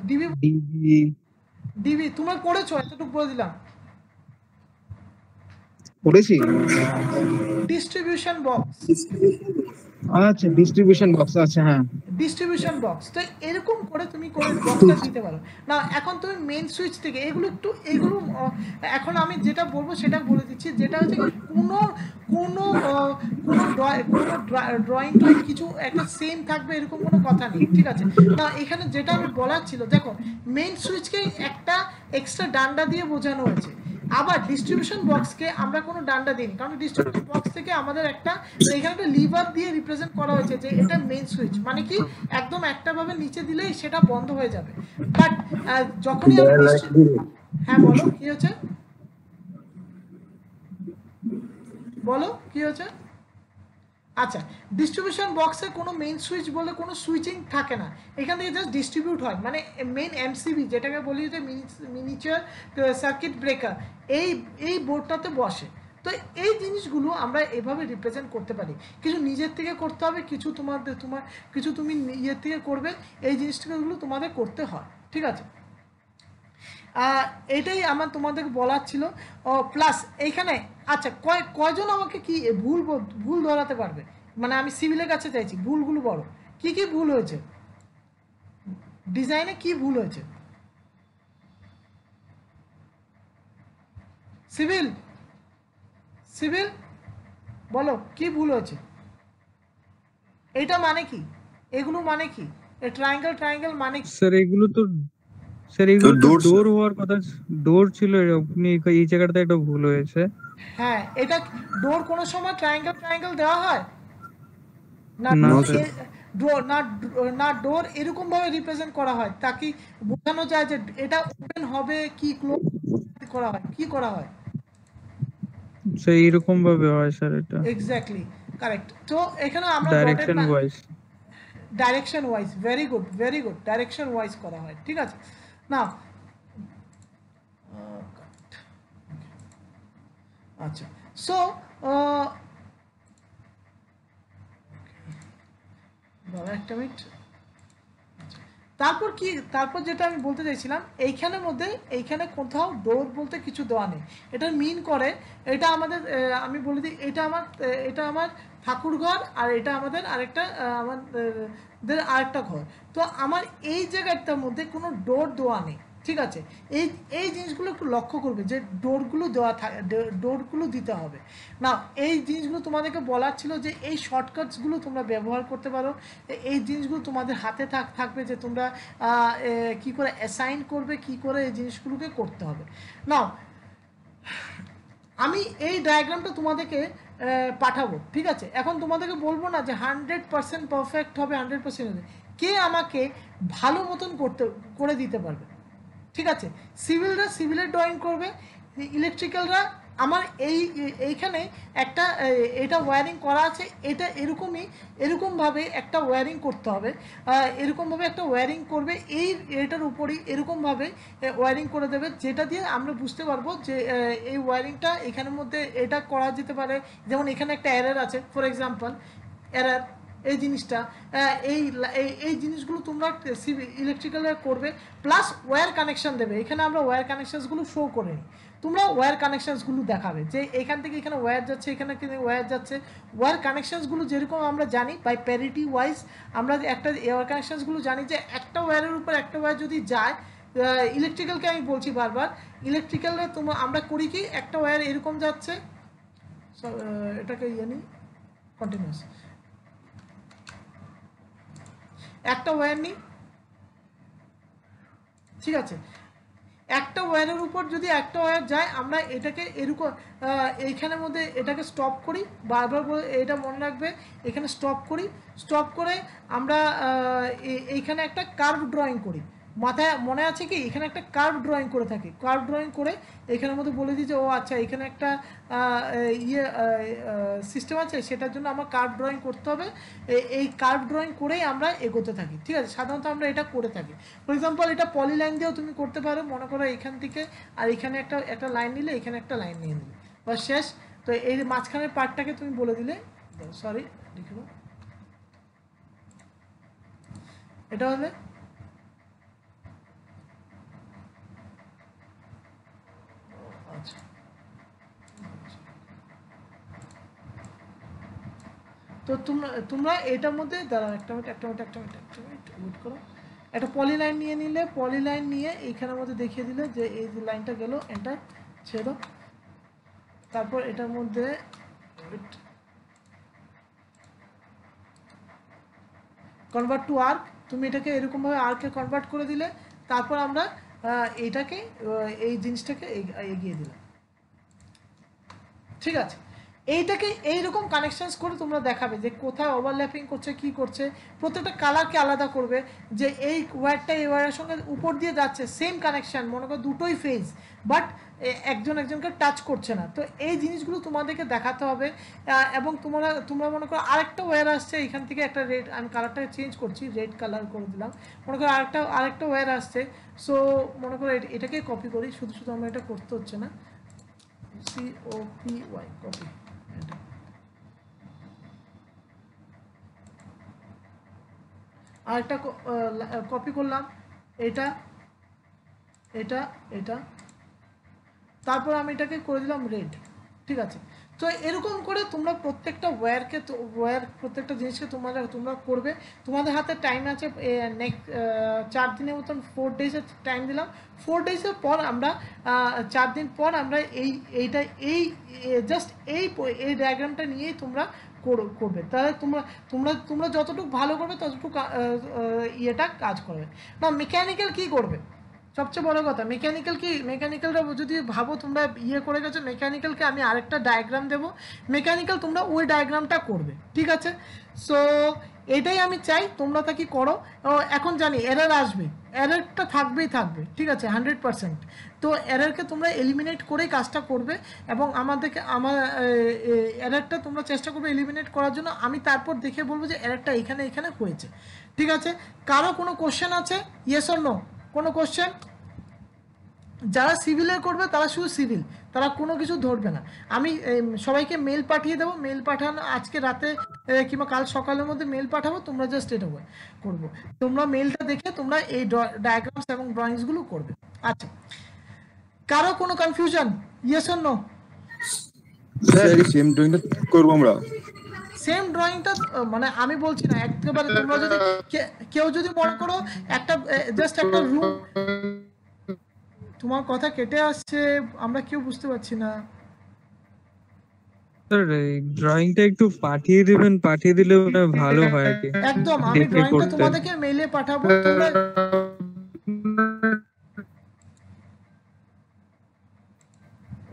ডিবি ডিবি ডিবি তুমি পড়েছো, এতটুকু বলে দিলাম। পড়েছি। ডিস্ট্রিবিউশন বক্স, আচ্ছা ডিস্ট্রিবিউশন বক্স, আচ্ছা হ্যাঁ ডিস্ট্রিবিউশন বক্স। তো এরকম করে তুমি করে বক্সটা দিতে পারো না। এখন তুমি মেন সুইচ থেকে এগুলো এখন আমি যেটা বলবো সেটা বলে দিচ্ছি, যেটা হচ্ছে কোনো কোনো কোনো ড্রয়িং কিছু একটা সেম থাকবে এরকম কোনো কথা নেই, ঠিক আছে না? এখানে যেটা আমি বলার ছিল, দেখো মেন সুইচকে একটা এক্সট্রা ডান্ডা দিয়ে বোঝানো হয়েছে, আবার ডিস্ট্রিবিউশন বক্সকে আমরা কোনো ডান্ডা দিইনি, কারণ ডিস্ট্রিবিউশন বক্স থেকে আমাদের এখানে একটা লিভার দিয়ে রিপ্রেজেন্ট করা হয়েছে যে এটা মেইন সুইচ, মানে কি একদম একটা ভাবে নিচে দিলেই সেটা বন্ধ হয়ে যাবে। বাট যখনই হ্যাঁ বলো কি হচ্ছে, বলো কি হচ্ছে? আচ্ছা, ডিস্ট্রিবিউশন বক্সে কোনো মেইন সুইচ বলে কোনো সুইচিং থাকে না, এখান থেকে জাস্ট ডিস্ট্রিবিউট হয়, মানে মেইন এমসিবি যেটাকে বলি যে মিনিচার সার্কিট ব্রেকার, এই বোর্ডটাতে বসে। তো এই জিনিসগুলো আমরা এভাবে রিপ্রেজেন্ট করতে পারি। কিছু নিজের থেকে করতে হবে, কিছু কিছু তুমি ইয়ের থেকে করবে, এই জিনিসগুলো তোমাদের করতে হয়, ঠিক আছে? এটাই আমার তোমাদের বলার ছিল। প্লাস এইখানে আচ্ছা কয়জন আমাকে কি ভুল ধরাতে পারবে? মানে আমি সিভিলের কাছে চাইছি, ভুলগুলো বলো, কি কি ভুল হয়েছে ডিজাইনে, কি ভুল হয়েছে? সিভিল বলো কি ভুল হয়েছে? এটা মানে কি? এগুলো মানে কি? ট্রায়াঙ্গেল মানে কি? স্যার এগুলো তো ডোর হওয়ার কথা, ডোর ছিল, আপনি এই জায়গাটাতে একটা ভুল হয়েছে। হ্যাঁ, এটা ডোর কোন সময় ট্রায়াঙ্গেল দেওয়া হয় না? না ডোর এরকম ভাবে রিপ্রেজেন্ট করা হয় তাকে বোঝানো যায় যে এটা ওপেন হবে কি ক্লোজ করা হয়, কি করা হয়? স্যার এরকম ভাবে হয় স্যার, এটা এক্স্যাক্টলি কারেক্ট। তো এখানে আমরা direction wise, very good direction wise করা হয়, ঠিক আছে না? আচ্ছা, সো একটা মিনিট। তারপর যেটা আমি বলতে চাইছিলাম, এইখানে কোথাও ডোর বলতে কিছু দেওয়া নেই। এটা মিন করে, এটা আমাদের আমি বলে দিই, এটা আমার ঠাকুর ঘর, আর এটা আমাদের আরেকটা ঘর। তো আমার এই জায়গাটার মধ্যে কোনো ডোর দেওয়া নেই, ঠিক আছে? এই জিনিসগুলো একটু লক্ষ্য করবে যে ডোরগুলো দিতে হবে না। এই জিনিসগুলো তোমাদেরকে বলার ছিল যে এই শর্টকাটসগুলো তোমরা ব্যবহার করতে পারো, এই জিনিসগুলো তোমাদের হাতে থাকবে যে তোমরা কি করে অ্যাসাইন করবে, কি করে এই জিনিসগুলোকে করতে হবে। নাও আমি এই ডায়াগ্রামটা তোমাদেরকে পাঠাবো, ঠিক আছে? এখন তোমাদেরকে বলবো না যে 100% পারফেক্ট হবে, 100% হবে। কে আমাকে ভালো মতন করে দিতে পারবে? ঠিক আছে, সিভিলের ড্রয়িং করবে, ইলেকট্রিক্যালরা আমার এইখানে এটা ওয়্যারিং করা আছে, এটা এরকমভাবে একটা ওয়্যারিং করতে হবে, এরকমভাবে একটা ওয়্যারিং করবে, এটার উপরই এরকমভাবে ওয়্যারিং করে দেবে, যেটা দিয়ে আমরা বুঝতে পারবো যে এই ওয়্যারিংটা এখানের মধ্যে এটা করা যেতে পারে। যেমন এখানে একটা এরর আছে, ফর এক্সাম্পল এরর এই জিনিসটা, এই জিনিসগুলো তোমরা ইলেকট্রিক্যালে করবে, প্লাস ওয়্যার কানেকশন দেবে। এখানে আমরা ওয়্যার কানেকশনসগুলো শো করে নিই, তোমরা ওয়্যার কানেকশনসগুলো দেখাবে যে এখান থেকে এখানে ওয়্যার যাচ্ছে, এখানে ওয়্যার যাচ্ছে। ওয়্যার কানেকশনসগুলো যেরকম আমরা জানি বাই প্যারিটি ওয়াইজ, আমরা একটা ওয়্যার কানেকশনসগুলো জানি যে একটা ওয়্যারের উপর একটা ওয়্যার যদি যায়, ইলেকট্রিক্যালকে আমি বলছি বারবার, ইলেকট্রিক্যালে আমরা করি কি একটা ওয়্যার এরকম যাচ্ছে, এটাকে নিই কন্টিনিউয়াস, একটা ওয়্যার নিই, ঠিক আছে, একটা ওয়্যারের উপর যদি একটা ওয়্যার যায়, আমরা এটাকে এরকম এইখানের মধ্যে এটাকে স্টপ করি, বারবার এটা মনে রাখবে, এখানে স্টপ করি, স্টপ করে আমরা এইখানে একটা কার্ভ ড্রয়িং করি। মাথায় মনে আছে কি এখানে একটা কার্ভ ড্রয়িং করে থাকি, কার্ভ ড্রয়িং করে এখানের মধ্যে বলে দিই যে ও আচ্ছা এখানে একটা সিস্টেম আছে, সেটার জন্য আমার কার্ভ ড্রয়িং করতে হবে। এই কার্ভ ড্রয়িং করেই আমরা এগোতে থাকি, ঠিক আছে। সাধারণত আমরা এটা করে থাকি। ফর এক্সাম্পল এটা পলিলাইন দিয়েও তুমি করতে পারো, মনে করো এখান থেকে আর এখানে একটা লাইন নিলে, এখানে একটা লাইন নিয়ে নিলে, বা শেষ। তো এই মাঝখানের পার্টটাকে তুমি বলে দিলে, সরি লিখব, এটা হবে আচ্ছা, তো তোমরা এটার মধ্যে দাঁড়াও, একটা মিনিট ওয়েট করো। একটা পলিলাইন নিয়ে নিলে, পলিলাইন নিয়ে এইখানের মধ্যে দেখিয়ে দিলে যে এই যে লাইনটা গেল, এন্টার ছেড়ো। তারপর এটার মধ্যে কনভার্ট টু আর্ক, তুমি এটাকে এরকমভাবে আর্কে কনভার্ট করে দিলে, তারপর আমরা এইটাকে এই জিনিসটাকে এগিয়ে দিলাম, ঠিক আছে। এইটাকে এইরকম কানেকশনস করে তোমরা দেখাবে যে কোথায় ওভারল্যাপিং করছে, কি করছে, প্রত্যেকটা কালারকে আলাদা করবে, যে এই ওয়্যারটা এই ওয়্যারের সঙ্গে উপর দিয়ে যাচ্ছে, সেম কানেকশন, মনে করো দুটোই ফেজ, বাট একজন একজনকে টাচ করছে না। তো এই জিনিসগুলো তোমাদেরকে দেখাতে হবে। এবং তোমরা মনে করো আরেকটা ওয়্যার আসছে এখান থেকে, একটা রেড, আমি কালারটাকে চেঞ্জ করছি, রেড কালার করে দিলাম। মনে করো আরেকটা ওয়্যার আসছে, সো মনে করো এটাকে কপি করি, শুধু আমরা এটা করতে হচ্ছে না, COPY কপি, আরেকটা কপি করলাম, এটা, তারপর আমি এটাকে করে দিলাম রেড, ঠিক আছে। তো এরকম করে তোমরা প্রত্যেকটা প্রত্যেকটা জিনিসকে তোমরা করবে। তোমাদের হাতে টাইম আছে নেক্সট 4 দিনের মতন, 4 ডেজের টাইম দিলাম। 4 ডেজের পর আমরা 4 দিন পর আমরা জাস্ট এই ডায়াগ্রামটা নিয়েই তোমরা করবে। তাহলে তোমরা যতটুকু ভালো করবে ততটুকু ইয়েটা কাজ করবে না। মেকানিক্যাল কি করবে, সবচেয়ে বড় কথা, মেকানিক্যালটা যদি ভাবো তোমরা করে গেছো, মেকানিক্যালকে আমি আরেকটা ডায়াগ্রাম দেবো, মেকানিক্যাল তোমরা ওই ডায়াগ্রামটা করবে, ঠিক আছে। সো এটাই আমি চাই তোমরা তা কি করো। এখন জানি এরর আসবে, এররটা থাকবে, ঠিক আছে, 100%। তো এররকে তোমরা এলিমিনেট করেই কাজটা করবে, এবং আমার এররটা তোমরা চেষ্টা করবে এলিমিনেট করার জন্য। আমি তারপর দেখে বলবো যে এররটা এখানে হয়েছে, ঠিক আছে। কারো কোনো কোশ্চেন আছে, ইয়েস অর নো? কোনো কোশ্চেন? যারা সিভিলের করবে তারা শুধু সিভিল, তারা কোনো কিছু ধরবে না। আমি সবাইকে মেল পাঠিয়ে দেবো, মেল পাঠানো আজকে রাতে কিংবা কাল সকালের মধ্যে মেল পাঠাবো, তোমরা জাস্ট এটা করবো। তোমরা মেলটা দেখে তোমরা এই ডায়াগ্রামস এবং ড্রয়িংসগুলো করবে। আচ্ছা, কারো কোনো confusion, yes or no? Sir same ড্রয়িংটা করব আমরা, সেম ড্রয়িংটা মানে আমি বলছি না একেবারে, তোমরা যদি কেউ যদি মনে করো একটা জাস্ট একটা রুম, তোমার কথা কেটে আসছে, আমরা কেউ বুঝতে পারছি না। স্যার এই ড্রয়িংটা একটু পাঠিয়ে দিবেন, পাঠিয়ে দিলে ওটা ভালো হয় আর কি। একদম, আমি ড্রয়িংটা তোমাদেরকে মেইলে পাঠাবো, তোমরা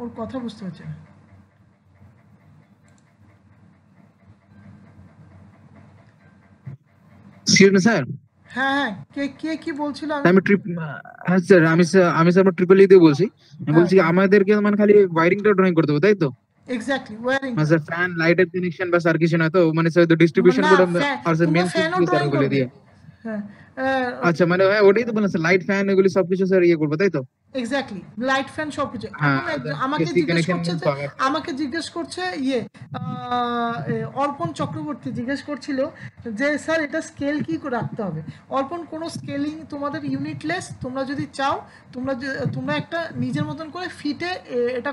ওর কথা বুঝতে পারছি না। স্যার হ্যাঁ, কে কি বলছিল? আমি স্যার আমি স্যার ট্রিপল ই দিয়ে বলছি। আমি বলছি আমাদেরকে মানে খালি ওয়্যারিংটা ড্রয়িং করতে হবে, তাই তো? এক্স্যাক্টলি, ওয়্যারিং, মানে স্যার ফ্যান, লাইটের কানেকশন বা আর কিছু না তো, মানে স্যার ডিস্ট্রিবিউশন বোর্ড আর স্যার মেইন সুইচ গুলো দিয়ে। হ্যাঁ, আচ্ছা, মানে হ্যাঁ ওটাই তো বললাম স্যার, লাইট ফ্যান এগুলি সবকিছু স্যার করবো, তাই তো? এক্স্যাক্টলি, লাইট ফ্যান সবকিছু। হ্যাঁ, আমাকে AC জিজ্ঞেস connection করছে কিন্তু আগে। আমাকে জিজ্ঞেস করছে অর্পণ চক্রবর্তী জিজ্ঞেস করছিল যে স্যার এটা স্কেল কি করে রাখতে হবে। অর্পণ কোনো স্কেলিং তোমাদের ইউনিটলেস, তোমরা যদি চাও তোমরা একটা নিজের মতন করে ফিটে এটা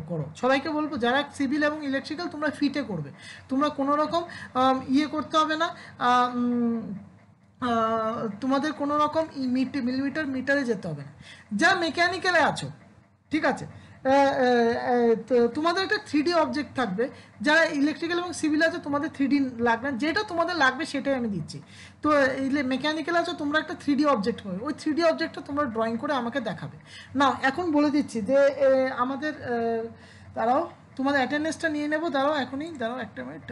করো। সবাইকে বলবো যারা সিভিল এবং ইলেকট্রিক্যাল তোমরা ফিটে করবে, তোমরা কোনো রকম করতে হবে না, তোমাদের কোনো রকম মিটারে যেতে হবে না। যা মেকানিক্যালে আছো, ঠিক আছে, তোমাদের একটা 3D অবজেক্ট থাকবে। যারা ইলেকট্রিক্যাল এবং সিভিল আছে তোমাদের 3D লাগবে না, যেটা তোমাদের লাগবে সেটাই আমি দিচ্ছি। তো মেকানিক্যাল আছো তোমরা একটা 3D অবজেক্ট পাবে, ওই 3D অবজেক্টটা তোমরা ড্রয়িং করে আমাকে দেখাবে। না এখন বলে দিচ্ছি যে আমাদের দাঁড়াও, তোমাদের অ্যাটেন্ডেন্সটা নিয়ে নেবো, দাঁড়াও এখনই, দাঁড়াও একটা মিনিট।